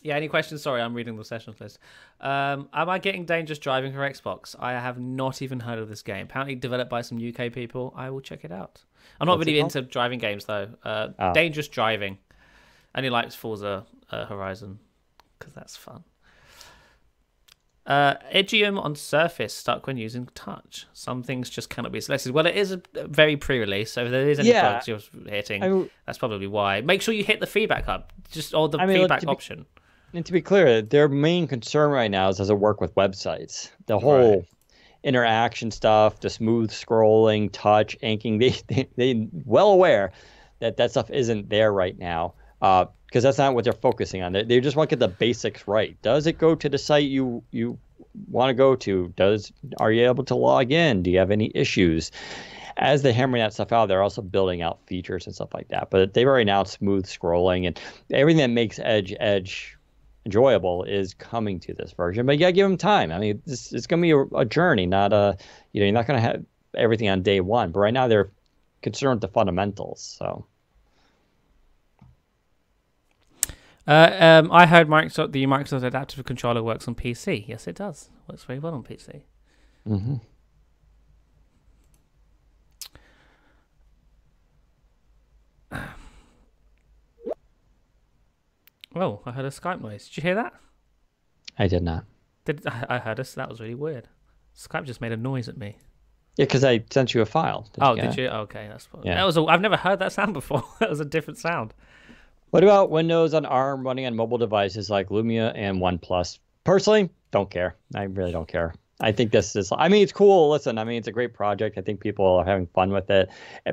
Yeah, any questions? Sorry, I'm reading the sessions list. Am I getting Dangerous Driving for Xbox? I have not even heard of this game. Apparently developed by some UK people. I will check it out. I'm not really into driving games, though. Dangerous Driving. Only likes Forza Horizon, because that's fun. Edgium on Surface stuck when using touch. Some things just cannot be selected. Well, it is a very pre-release, so if there is any bugs you're hitting, that's probably why. Make sure you hit the feedback up, or the feedback option. And to be clear, their main concern right now is does it work with websites? The whole interaction stuff, the smooth scrolling, touch, inking, they well aware that stuff isn't there right now. Because that's not what they're focusing on. They just want to get the basics right. Does it go to the site you want to go to? Are you able to log in? Do you have any issues? As they're hammering that stuff out, they're also building out features and stuff like that. But they've already announced smooth scrolling and everything that makes Edge enjoyable is coming to this version. But you gotta give them time. I mean, it's gonna be a journey, not you're not gonna have everything on day one. But right now they're concerned with the fundamentals. So. I heard the Microsoft Adaptive Controller works on PC. Yes, it does. Works very well on PC. Mm-hmm. Oh, I heard a Skype noise. Did you hear that? I did not. I heard us? That was really weird. Skype just made a noise at me. Yeah, because I sent you a file. Did you? Okay, that's fine. Yeah. I've never heard that sound before. That was a different sound. What about Windows on ARM running on mobile devices like Lumia and OnePlus? Personally, don't care. I really don't care. I think this is, I mean, it's cool. Listen, I mean, it's a great project. I think people are having fun with it.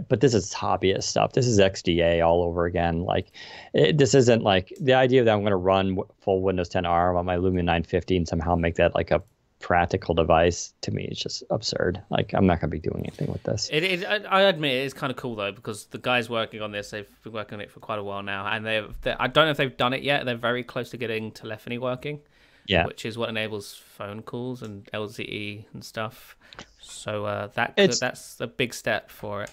But this is hobbyist stuff. This is XDA all over again. Like, this isn't like the idea that I'm going to run full Windows 10 ARM on my Lumia 950 and somehow make that like a practical device. To me, it's just absurd. Like, I'm not going to be doing anything with this. I admit it is kind of cool though, because the guys working on this, they've been working on it for quite a while now, and I don't know if they've done it yet. They're very close to getting telephony working, which is what enables phone calls and LTE and stuff. So that's a big step for it.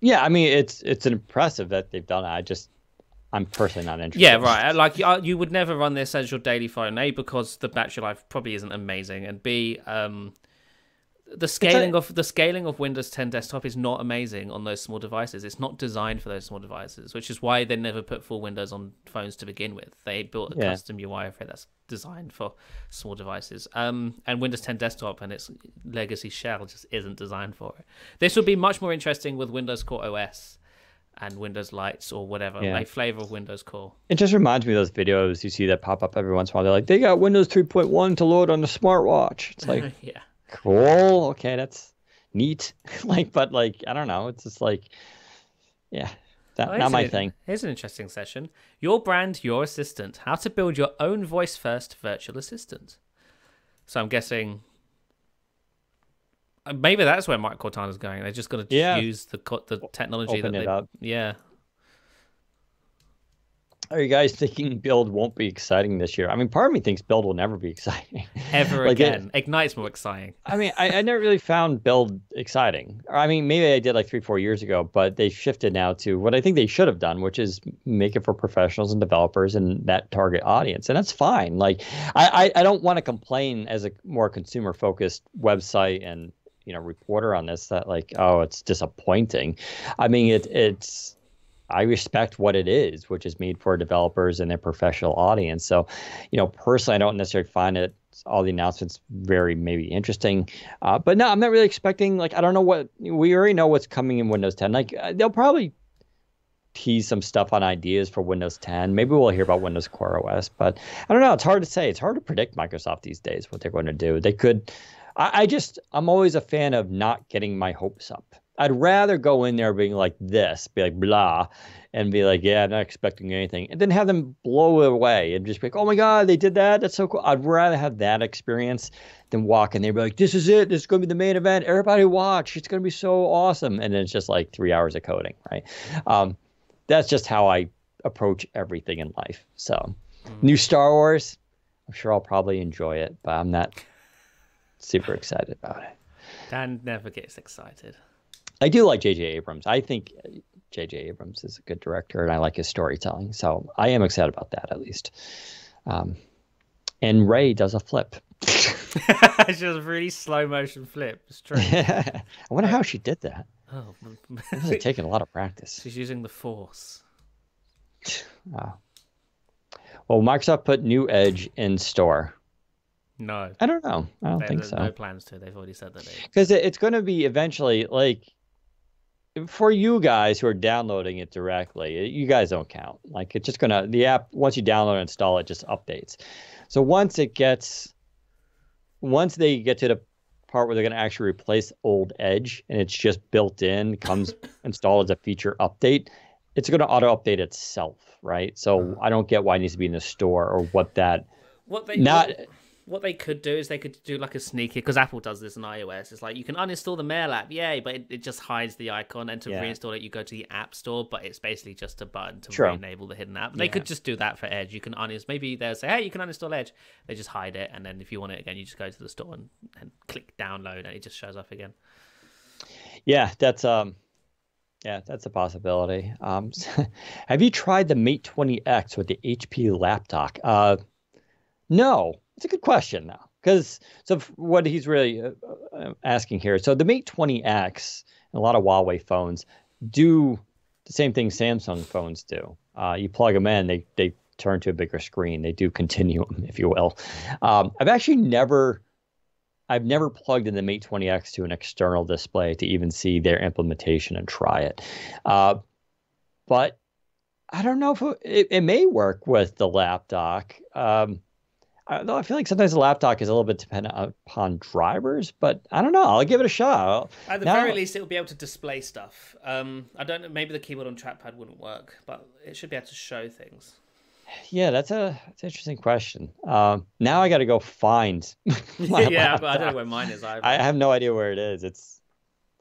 Yeah, I mean, it's impressive that they've done it. I'm personally not interested. Yeah, right. Like, you would never run this as your daily phone, A, because the battery life probably isn't amazing, and B, the scaling of Windows 10 desktop is not amazing on those small devices. It's not designed for those small devices, which is why they never put full Windows on phones to begin with. They built a custom UI for it that's designed for small devices. And Windows 10 desktop and its legacy shell just isn't designed for it. This would be much more interesting with Windows Core OS and Windows Lights or whatever, a flavor of Windows Core. It just reminds me of those videos you see that pop up every once in a while. They're like, they got Windows 3.1 to load on the smartwatch. It's like, yeah, cool. Okay, that's neat. But I don't know. It's just like, not my thing. Here's an interesting session. Your brand, your assistant. How to build your own voice-first virtual assistant. So I'm guessing maybe that's where Mike Cortana's going. They're just going to use the technology Open it up. Yeah. Are you guys thinking Build won't be exciting this year? I mean, part of me thinks Build will never be exciting. Ever again. Ignite's more exciting. I mean, I never really found Build exciting. I mean, maybe I did like 3-4 years ago, but they shifted now to what I think they should have done, which is make it for professionals and developers and that target audience. And that's fine. Like, I don't want to complain as a more consumer-focused website and reporter on this that like, oh, it's disappointing. I mean, it's I respect what it is, which is made for developers and their professional audience. So, personally, I don't necessarily find all the announcements very maybe interesting. But no, I'm not really expecting, like, I don't know we already know what's coming in Windows 10. Like, they'll probably tease some stuff on ideas for Windows 10. Maybe we'll hear about Windows Core OS, but I don't know. It's hard to say. It's hard to predict Microsoft these days, what they're going to do. They could, I'm always a fan of not getting my hopes up. I'd rather go in there being like this, be like blah, and be like, yeah, I'm not expecting anything, and then have them blow it away and just be like, oh my God, they did that. That's so cool. I'd rather have that experience than walk in there and be like, this is it. This is going to be the main event. Everybody watch. It's going to be so awesome. And then it's just like 3 hours of coding, right? That's just how I approach everything in life. So, new Star Wars, I'm sure I'll probably enjoy it, but I'm not super excited about it. Dan never gets excited. I do like J.J. Abrams. I think J.J. Abrams is a good director, and I like his storytelling. So I am excited about that, at least. And Ray does a flip. It's just a really slow motion flip. It's true. I wonder how she did that. Oh, It must have taken a lot of practice. she's using the force. Wow. Well, Microsoft put new Edge in store. No, I don't know. I don't think there's so. no plans to. They've already said that they. Because it's going to be eventually, like, for you guys who are downloading it directly, you guys don't count. Like, it's just going to, the app, once you download and install it, just updates. So once they get to the part where they're going to actually replace old Edge and it's just built in, comes installed as a feature update, it's going to auto update itself, right? So I don't get why it needs to be in the store or what that. What they could do is they could do like a sneaky, because Apple does this on iOS. It's like you can uninstall the Mail app, yay, but it just hides the icon, and to reinstall it, you go to the App Store, but it's basically just a button to re-enable the hidden app. They could just do that for Edge. You can uninstall. Maybe they'll say, hey, you can uninstall Edge. They just hide it, and then if you want it again, you just go to the store and click download, and it just shows up again. Yeah, that's a possibility. Have you tried the Mate 20X with the HP laptop? No. It's a good question now, because what he's really asking here. So the Mate 20X and a lot of Huawei phones do the same thing Samsung phones do. You plug them in, they turn to a bigger screen. They do continuum, if you will. I've never plugged in the Mate 20X to an external display to even see their implementation and try it. But I don't know if it may work with the laptop. Though I feel like sometimes the laptop is a little bit dependent upon drivers, but I don't know. I'll give it a shot. At the very least, it'll be able to display stuff. I don't know. Maybe the keyboard on trackpad wouldn't work, but it should be able to show things. Yeah, that's an interesting question. Now I got to go find my laptop. But I don't know where mine is. I have no idea where it is. It's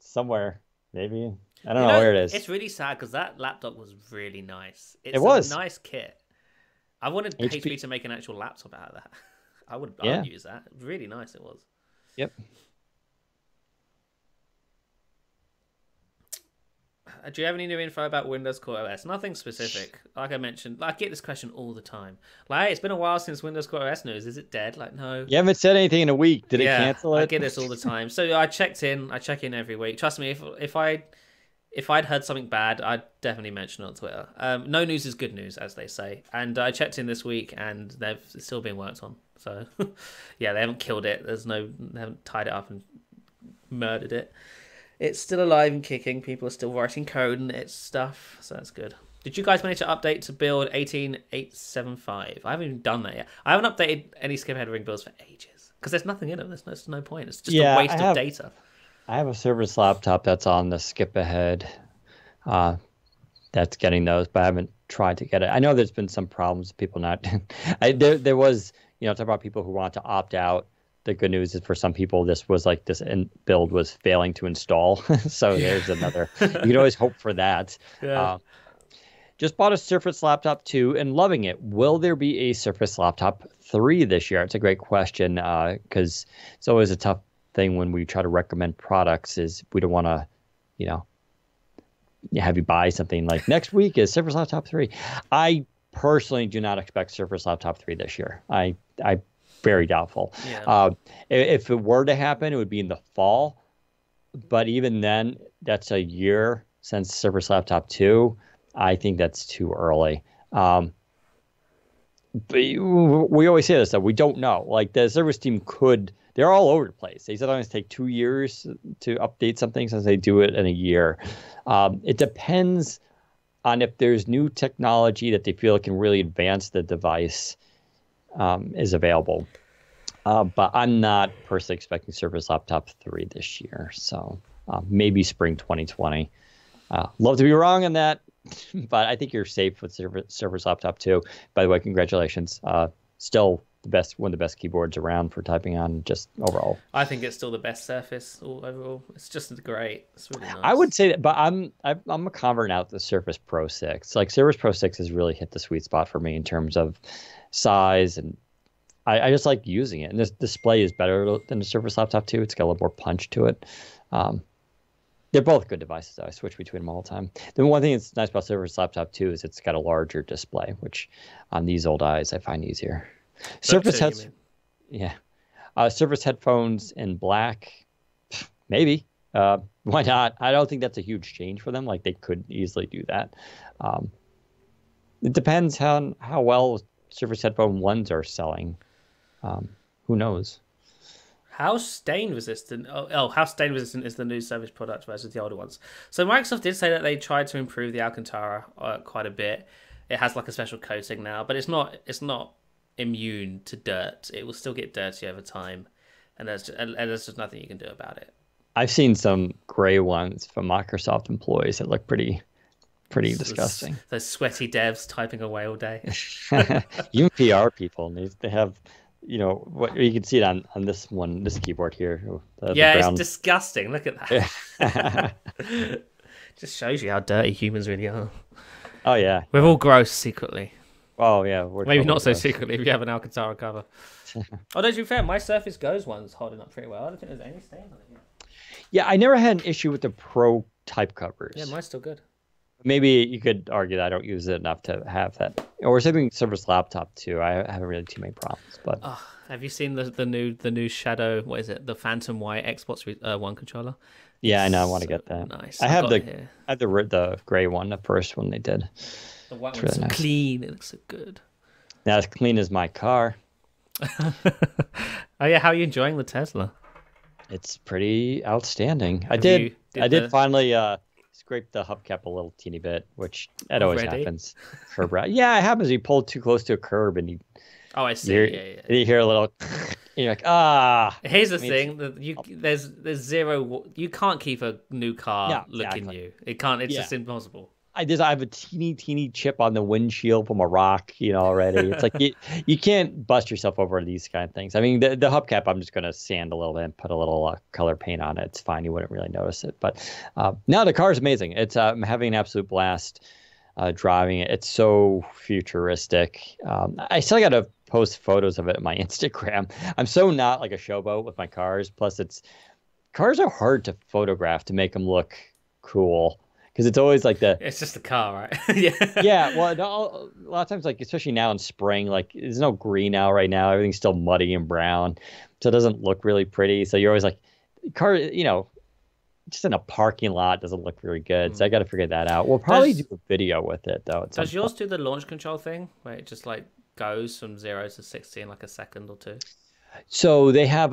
somewhere, maybe. I don't know where it is. It's really sad because that laptop was really nice. It was a nice kit. I wanted HP to make an actual laptop out of that. I would use that. Really nice it was. Yep. Do you have any new info about Windows Core OS? Nothing specific. Like I mentioned, I get this question all the time. Like, hey, it's been a while since Windows Core OS news. Is it dead? Like, no. You haven't said anything in a week. Did it cancel it? I get this all the time. So I check in every week. Trust me, if I'd heard something bad, I'd definitely mention it on Twitter. No news is good news, as they say. And I checked in this week, and it's still being worked on. So, yeah, they haven't killed it. They haven't tied it up and murdered it. It's still alive and kicking. People are still writing code and its stuff, so that's good. Did you guys manage to update to build 18875? I haven't even done that yet. I haven't updated any skip ahead ring builds for ages because there's nothing in them. There's no point. It's just a waste of data. I have a service laptop that's on the skip ahead. That's getting those, but I haven't tried to get it. I know there's been some problems. People not. There was, talk about people who want to opt out. The good news is for some people, this build was failing to install. So there's another. You can always hope for that. Yeah. Just bought a Surface Laptop 2 and loving it. Will there be a Surface Laptop 3 this year? It's a great question because it's always a tough thing when we try to recommend products is we don't want to, have you buy something like next week is Surface Laptop 3. I personally do not expect Surface Laptop 3 this year. I very doubtful. Yeah. If it were to happen, it would be in the fall. But even then, that's a year since Surface Laptop 2. I think that's too early. But we always say this, that we don't know. Like the Surface team they're all over the place. They sometimes take 2 years to update something since they do it in a year. It depends on if there's new technology that they feel can really advance the device is available. But I'm not personally expecting Surface Laptop 3 this year. So maybe spring 2020. Love to be wrong on that, but I think you're safe with Surface Laptop 2. By the way, congratulations. Still one of the best keyboards around for typing on, just overall. I think it's still the best Surface overall. It's just great. It's really nice. I would say that, but I'm a convert out the Surface Pro 6. Like Surface Pro 6 has really hit the sweet spot for me in terms of size, and I just like using it. And this display is better than the Surface Laptop 2. It's got a little more punch to it. They're both good devices. I switch between them all the time. The one thing that's nice about Surface Laptop too is it's got a larger display, which on these old eyes I find easier. Surface has, yeah, Surface headphones in black, maybe. Why not? I don't think that's a huge change for them. Like they could easily do that. It depends how well Surface Headphone 1s are selling. Who knows? How stain resistant? How stain resistant is the new Surface product versus the older ones? So Microsoft did say that they tried to improve the Alcantara quite a bit. It has like a special coating now, but it's not immune to dirt. It will still get dirty over time, and there's just nothing you can do about it. I've seen some gray ones from Microsoft employees that look pretty disgusting. Those sweaty devs typing away all day. Even PR people they have, what you can see it on this keyboard here. It's disgusting. Look at that. Just shows you how dirty humans really are. Oh yeah, we're all gross secretly. Oh yeah, maybe not so secretly if you have an Alcantara cover. Although to be fair, my Surface Go's one's holding up pretty well. I don't think there's any stain on it yet. Yeah, I never had an issue with the Pro type covers. Yeah, mine's still good. Maybe you could argue that I don't use it enough to have that, or something Surface Laptop too. I haven't really too many problems. But have you seen the new Shadow? What is it? The Phantom White Xbox One controller. Yeah, I know. I want to get that. Nice. I have the gray one, the first one they did. The white one's so clean. It looks so good. Not as clean as my car. Oh yeah, how are you enjoying the Tesla? It's pretty outstanding. I did finally scrape the hubcap a little teeny bit, which that always happens. Yeah, it happens. You pull too close to a curb and you. Oh, I see. You hear a little. And you're like, ah. Here's the thing: there's zero. You can't keep a new car looking new. It can't. It's just impossible. I have a teeny chip on the windshield from a rock, already. It's like you can't bust yourself over these kind of things. I mean, the hubcap, I'm just going to sand a little bit and put a little color paint on it. It's fine. You wouldn't really notice it. But now the car is amazing. It's I'm having an absolute blast driving it. It's so futuristic. I still got to post photos of it on my Instagram. I'm so not like a showboat with my cars. Plus, cars are hard to photograph to make them look cool. Because it's always like it's just a car, right? Yeah. Yeah. Well, a lot of times, like especially now in spring, like there's no green out right now. Everything's still muddy and brown, so it doesn't look really pretty. So you're always like, car, just in a parking lot doesn't look very good. So I got to figure that out. We'll probably do a video with it though. Does yours do the launch control thing where it just like goes from 0 to 60 in like a second or two? So they have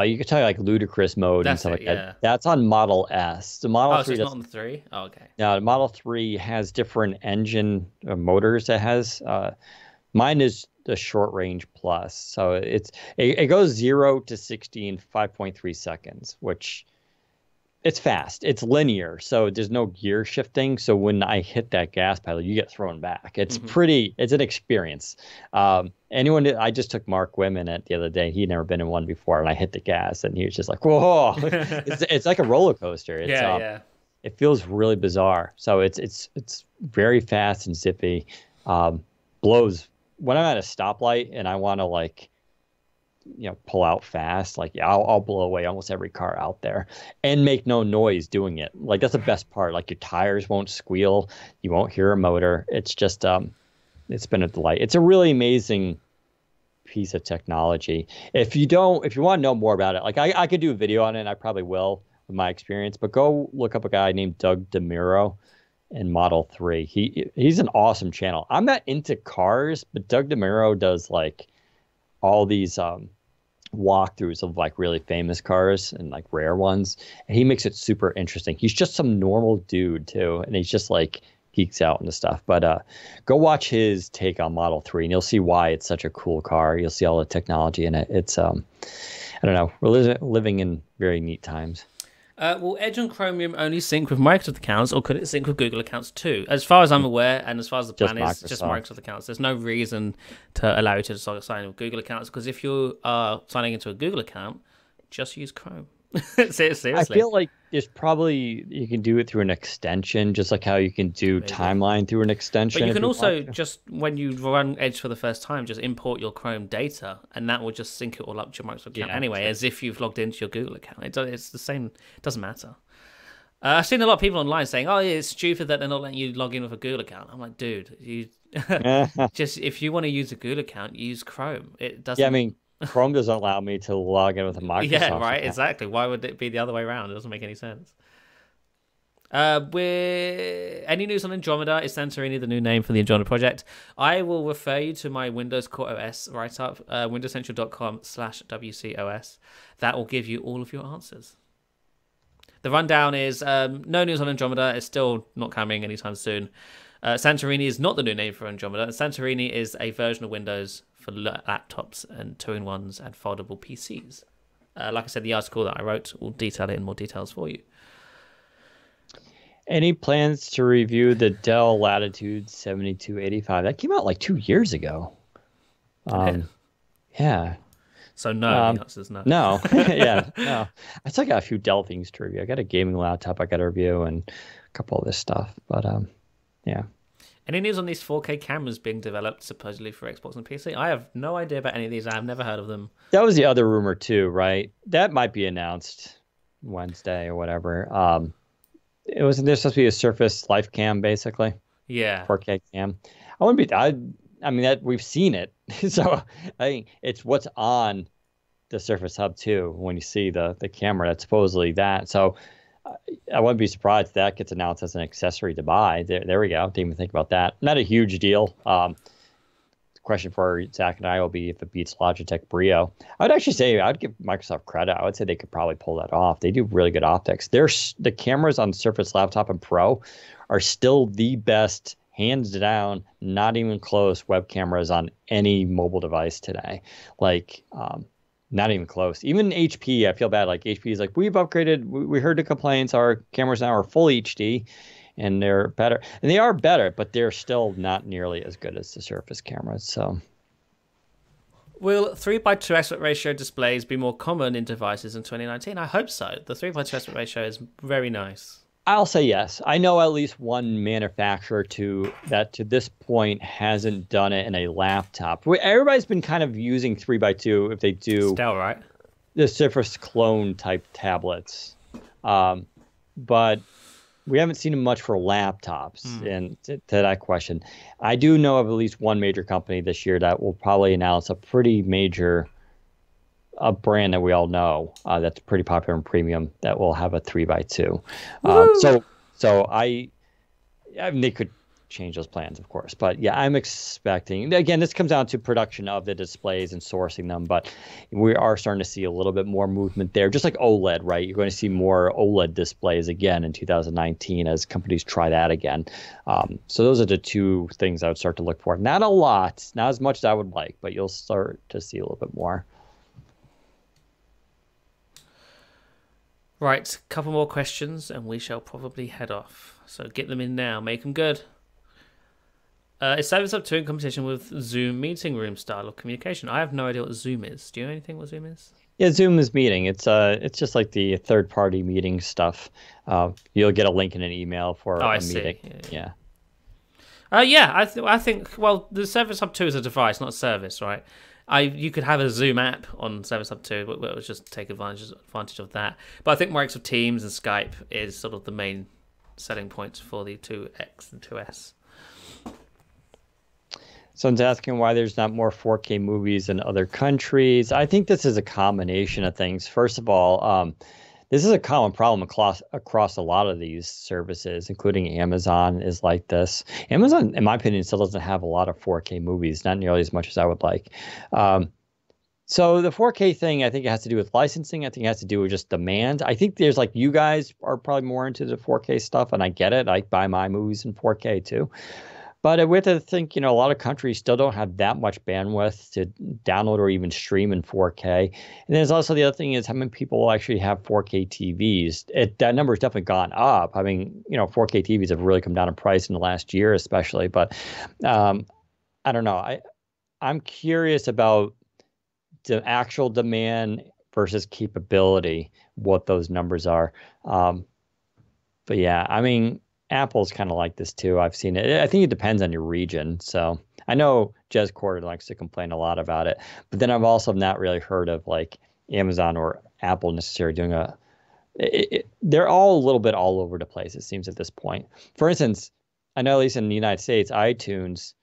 you could tell like ludicrous mode and stuff like that. That's on Model S. The Model 3 so it's not on the 3? Oh, okay. No, the Model 3 has different engine motors it has. Mine is the short range plus. So it goes 0 to 60 in 5.3 seconds, which it's fast. It's linear, so there's no gear shifting. So when I hit that gas pedal, you get thrown back. It's it's an experience. I just took Mark Wim in it the other day. He'd never been in one before, and I hit the gas, and he was just like, whoa. It's like a roller coaster. It feels really bizarre. So it's very fast and zippy. Blows when I'm at a stoplight and I want to pull out fast. I'll blow away almost every car out there and make no noise doing it. Like that's the best part. Like your tires won't squeal. You won't hear a motor. It's just it's been a delight. It's a really amazing piece of technology. If you want to know more about it, like I could do a video on it, and I probably will with my experience, but go look up a guy named Doug DeMuro in Model 3. He's an awesome channel. I'm not into cars, but Doug DeMuro does like all these walkthroughs of like really famous cars and like rare ones, and he makes it super interesting. He's just some normal dude too, and he's just like geeks out into stuff. But go watch his take on Model 3 and you'll see why it's such a cool car. You'll see all the technology in it. It's I don't know, we're living in very neat times. Will Edge and Chromium only sync with Microsoft accounts, or could it sync with Google accounts too? As far as I'm aware, and as far as the plan is, just Microsoft accounts. There's no reason to allow you to sign in with Google accounts, because if you are signing into a Google account, just use Chrome. Seriously. I feel like there's probably you can do it through an extension, just like how you can do Timeline through an extension. But you can also just, when you run Edge for the first time, just import your Chrome data, and that will just sync it all up to your Microsoft account anyway, as if you've logged into your Google account. It's the same. It doesn't matter. I've seen a lot of people online saying, "Oh, yeah, it's stupid that they're not letting you log in with a Google account." I'm like, dude, you just if you want to use a Google account, use Chrome. It Yeah, I doesn't. mean, Chrome doesn't allow me to log in with a Yeah, Microsoft right. account. Exactly. Why would it be the other way around? It doesn't make any sense. We're any news on Andromeda? Is Santorini the new name for the Andromeda project? I will refer you to my Windows Core OS write-up, windowscentral.com/WCOS. That will give you all of your answers. The rundown is no news on Andromeda. It's still not coming anytime soon. Santorini is not the new name for Andromeda. Santorini is a version of Windows for laptops and two-in-ones and foldable PCs. Like I said, the article that I wrote will detail it in more details for you. Any plans to review the Dell Latitude 7285? That came out like 2 years ago. Yeah. So no, the answer is no. No. Yeah, no. I still got a few Dell things to review. I got a gaming laptop I got to review and a couple of this stuff. But yeah. Any news on these 4K cameras being developed supposedly for Xbox and PC? I have no idea about any of these. I've never heard of them. That was the other rumor too, right? That might be announced Wednesday or whatever. There's supposed to be a Surface Life Cam, basically. Yeah. 4K cam. I mean that we've seen it. So I think it's what's on the Surface Hub too. When you see the camera, that's supposedly that. So I wouldn't be surprised if that gets announced as an accessory to buy. There we go. Didn't even think about that. Not a huge deal. The question for Zach and I will be if it beats Logitech Brio. I would actually say I'd give Microsoft credit. I would say they could probably pull that off. They do really good optics. The cameras on Surface Laptop and Pro are still the best, hands down, not even close, web cameras on any mobile device today. Like, not even close. Even HP, I feel bad. Like HP is like, we've upgraded. We heard the complaints. Our cameras now are full HD, and they're better. And they are better, but they're still not nearly as good as the Surface cameras. So, will 3:2 aspect ratio displays be more common in devices in 2019? I hope so. The 3:2 aspect ratio is very nice. I'll say yes. I know at least one manufacturer that to this point hasn't done it in a laptop. Everybody's been kind of using 3:2 if they do Still, right? the Surface clone type tablets, but we haven't seen them much for laptops. And to that question, I do know of at least one major company this year that will probably announce a pretty major brand that we all know that's pretty popular and premium that will have a 3:2. So I mean, they could change those plans, of course, but yeah, I'm expecting. Again, this comes down to production of the displays and sourcing them, but we are starting to see a little bit more movement there. Just like OLED, right? You're going to see more OLED displays again in 2019 as companies try that again. So those are the two things I would start to look for. Not a lot, not as much as I would like, but you'll start to see a little bit more. Right, couple more questions and we shall probably head off. So get them in now, make them good. Is Service Up 2 in competition with Zoom meeting room style of communication? I have no idea what Zoom is. Do you know anything what Zoom is? Yeah, Zoom is meeting. It's just like the third-party meeting stuff. You'll get a link in an email for a meeting. Yeah. I think. Well, the Service Hub 2 is a device, not a service, right? You could have a Zoom app on Service Hub 2, but we'll just take advantage of that. But I think Microsoft Teams and Skype is sort of the main selling points for the 2X and 2S. Someone's asking why there's not more 4K movies in other countries. I think this is a combination of things. First of all, this is a common problem across a lot of these services, including Amazon is like this. Amazon, in my opinion, still doesn't have a lot of 4K movies, not nearly as much as I would like. So the 4K thing, I think it has to do with licensing. I think it has to do with just demand. I think there's like you guys are probably more into the 4K stuff, and I get it. I buy my movies in 4K too. But we have to think, a lot of countries still don't have that much bandwidth to download or even stream in 4K. And there's also the other thing is how many people actually have 4K TVs. That number has definitely gone up. I mean, 4K TVs have really come down in price in the last year especially. But I don't know. I'm curious about the actual demand versus capability, what those numbers are. But yeah, I mean, Apple's kind of like this too. I've seen it. I think it depends on your region. So I know Jez Corder likes to complain a lot about it, but then I've also not really heard of like Amazon or Apple necessarily doing they're all a little bit all over the place, it seems, at this point. For instance, I know at least in the United States, iTunes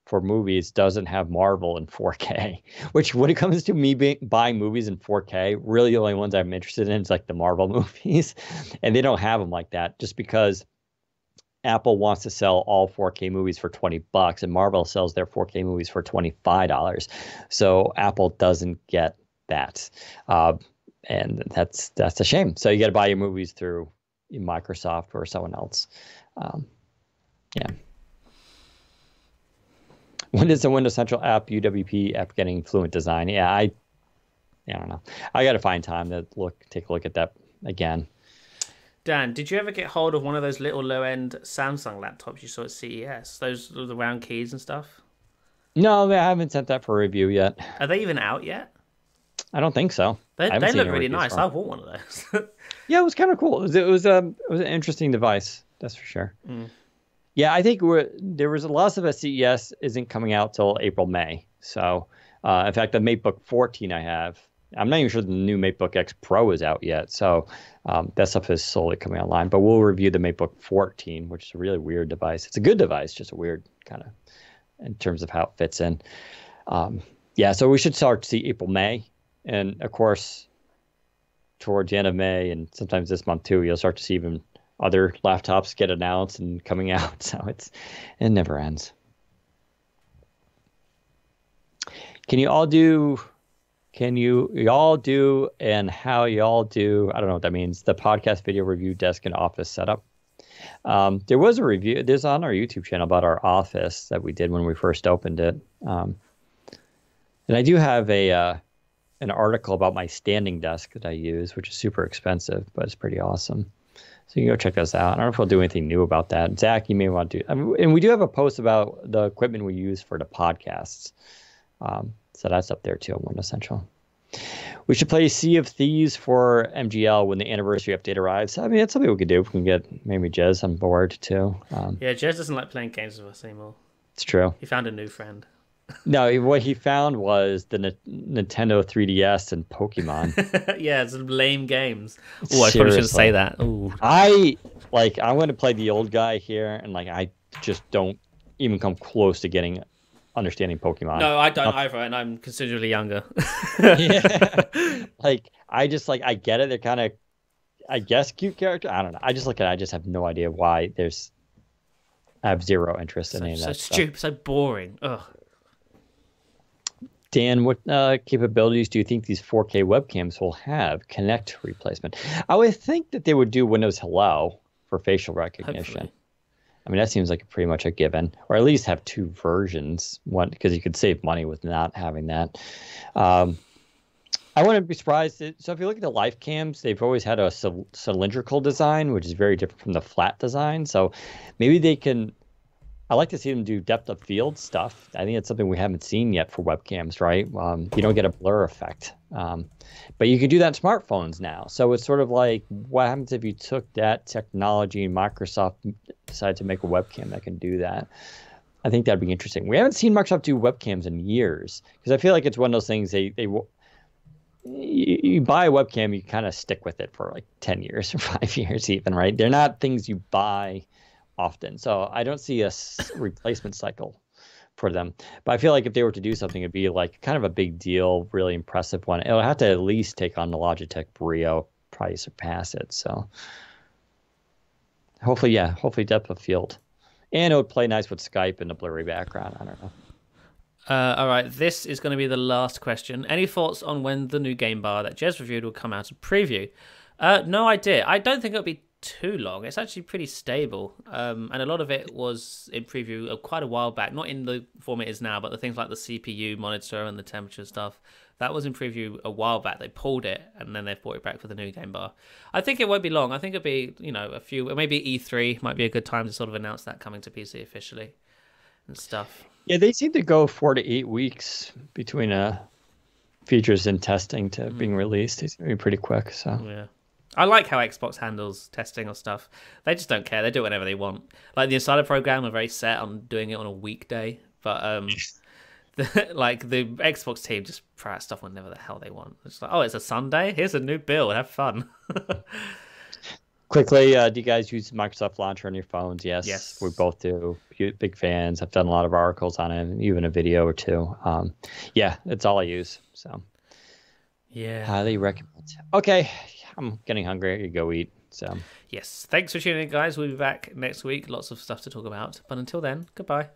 for movies doesn't have Marvel in 4K, which when it comes to me buying movies in 4K, really the only ones I'm interested in is like the Marvel movies. And they don't have them like that just because Apple wants to sell all 4K movies for $20 and Marvel sells their 4K movies for $25. So Apple doesn't get that. And that's a shame. So you got to buy your movies through Microsoft or someone else. Yeah. When is the Windows Central app UWP app getting fluent design? Yeah, I don't know. I got to find time to take a look at that again. Dan, did you ever get hold of one of those little low-end Samsung laptops you saw at CES? Those with the round keys and stuff? No, I haven't sent that for review yet. Are they even out yet? I don't think so. They look really nice. I bought one of those. Yeah, it was kind of cool. It was an interesting device, that's for sure. Yeah, I think there was a lot of CES isn't coming out till April, May. So, in fact, the MateBook 14 I have, I'm not even sure the new MateBook X Pro is out yet. So that stuff is slowly coming online. But we'll review the MateBook 14, which is a really weird device. It's a good device, just a weird kind of in terms of how it fits in. Yeah, so we should start to see April, May. And, of course, towards the end of May and sometimes this month, too, you'll start to see even other laptops get announced and coming out. So it never ends. Can you all do and how y'all do, I don't know what that means, the podcast video review desk and office setup? There was a review, there's on our YouTube channel about our office that we did when we first opened it. And I do have an article about my standing desk that I use, which is super expensive, but it's pretty awesome. So you can go check us out. I don't know if we'll do anything new about that. Zach, you may want to. And we do have a post about the equipment we use for the podcasts. So that's up there too on Windows Central. We should play Sea of Thieves for MGL when the anniversary update arrives. I mean, that's something we could do. We can get maybe Jez on board too. Yeah, Jez doesn't like playing games with us anymore. It's true. He found a new friend. No, what he found was the Nintendo 3DS and Pokemon. Yeah, some lame games. Oh, I probably shouldn't say that. Ooh. I'm going to play the old guy here, and I just don't even come close to understanding Pokemon. No, I don't either, and I'm considerably younger. Yeah. I get it. They're kind of, I guess, cute character. I don't know. I just look at it. I just have no idea why I have zero interest in any of that stuff. So stupid, so boring. Ugh. Dan, what capabilities do you think these 4K webcams will have? Kinect replacement. I would think that they would do Windows Hello for facial recognition. Hopefully. I mean, that seems like pretty much a given, or at least have two versions. One, because you could save money with not having that. I wouldn't be surprised. So if you look at the life cams, they've always had a cylindrical design, which is very different from the flat design. So maybe they can. I like to see them do depth of field stuff. I think it's something we haven't seen yet for webcams, right? You don't get a blur effect. But you can do that in smartphones now. So it's sort of like, what happens if you took that technology and Microsoft decided to make a webcam that can do that? I think that'd be interesting. We haven't seen Microsoft do webcams in years because I feel like it's one of those things you buy a webcam, you kind of stick with it for like 10 years or 5 years even, right? They're not things you buy often. So I don't see a replacement cycle for them. But I feel like if they were to do something, it'd be like kind of a big deal, really impressive one. It'll have to at least take on the Logitech Brio, probably surpass it. So hopefully depth of field. And it would play nice with Skype and the blurry background. I don't know. All right, this is going to be the last question. Any thoughts on when the new game bar that Jez reviewed will come out of preview? No idea. I don't think it'll be too long. It's actually pretty stable, and a lot of it was in preview quite a while back, not in the form it is now, but the things like the CPU monitor and the temperature stuff, that was in preview a while back. They pulled it and then they've brought it back for the new game bar. I think it won't be long. I think it'll be a few, maybe E3 might be a good time to sort of announce that coming to PC officially and stuff. Yeah, they seem to go 4 to 8 weeks between features and testing to being released. It's going to be pretty quick. So yeah, I like how Xbox handles testing or stuff. They just don't care. They do whatever they want. Like the Insider program are very set on doing it on a weekday, but like the Xbox team just throw out stuff whenever the hell they want. It's like, oh, it's a Sunday. Here's a new build. Have fun. Quickly, do you guys use Microsoft Launcher on your phones? Yes. Yes. We both do. Big fans. I've done a lot of articles on it, even a video or two. Yeah, it's all I use. So yeah, highly recommend. Okay, I'm getting hungry. I could go eat. So yes. Thanks for tuning in, guys. We'll be back next week. Lots of stuff to talk about. But until then, goodbye.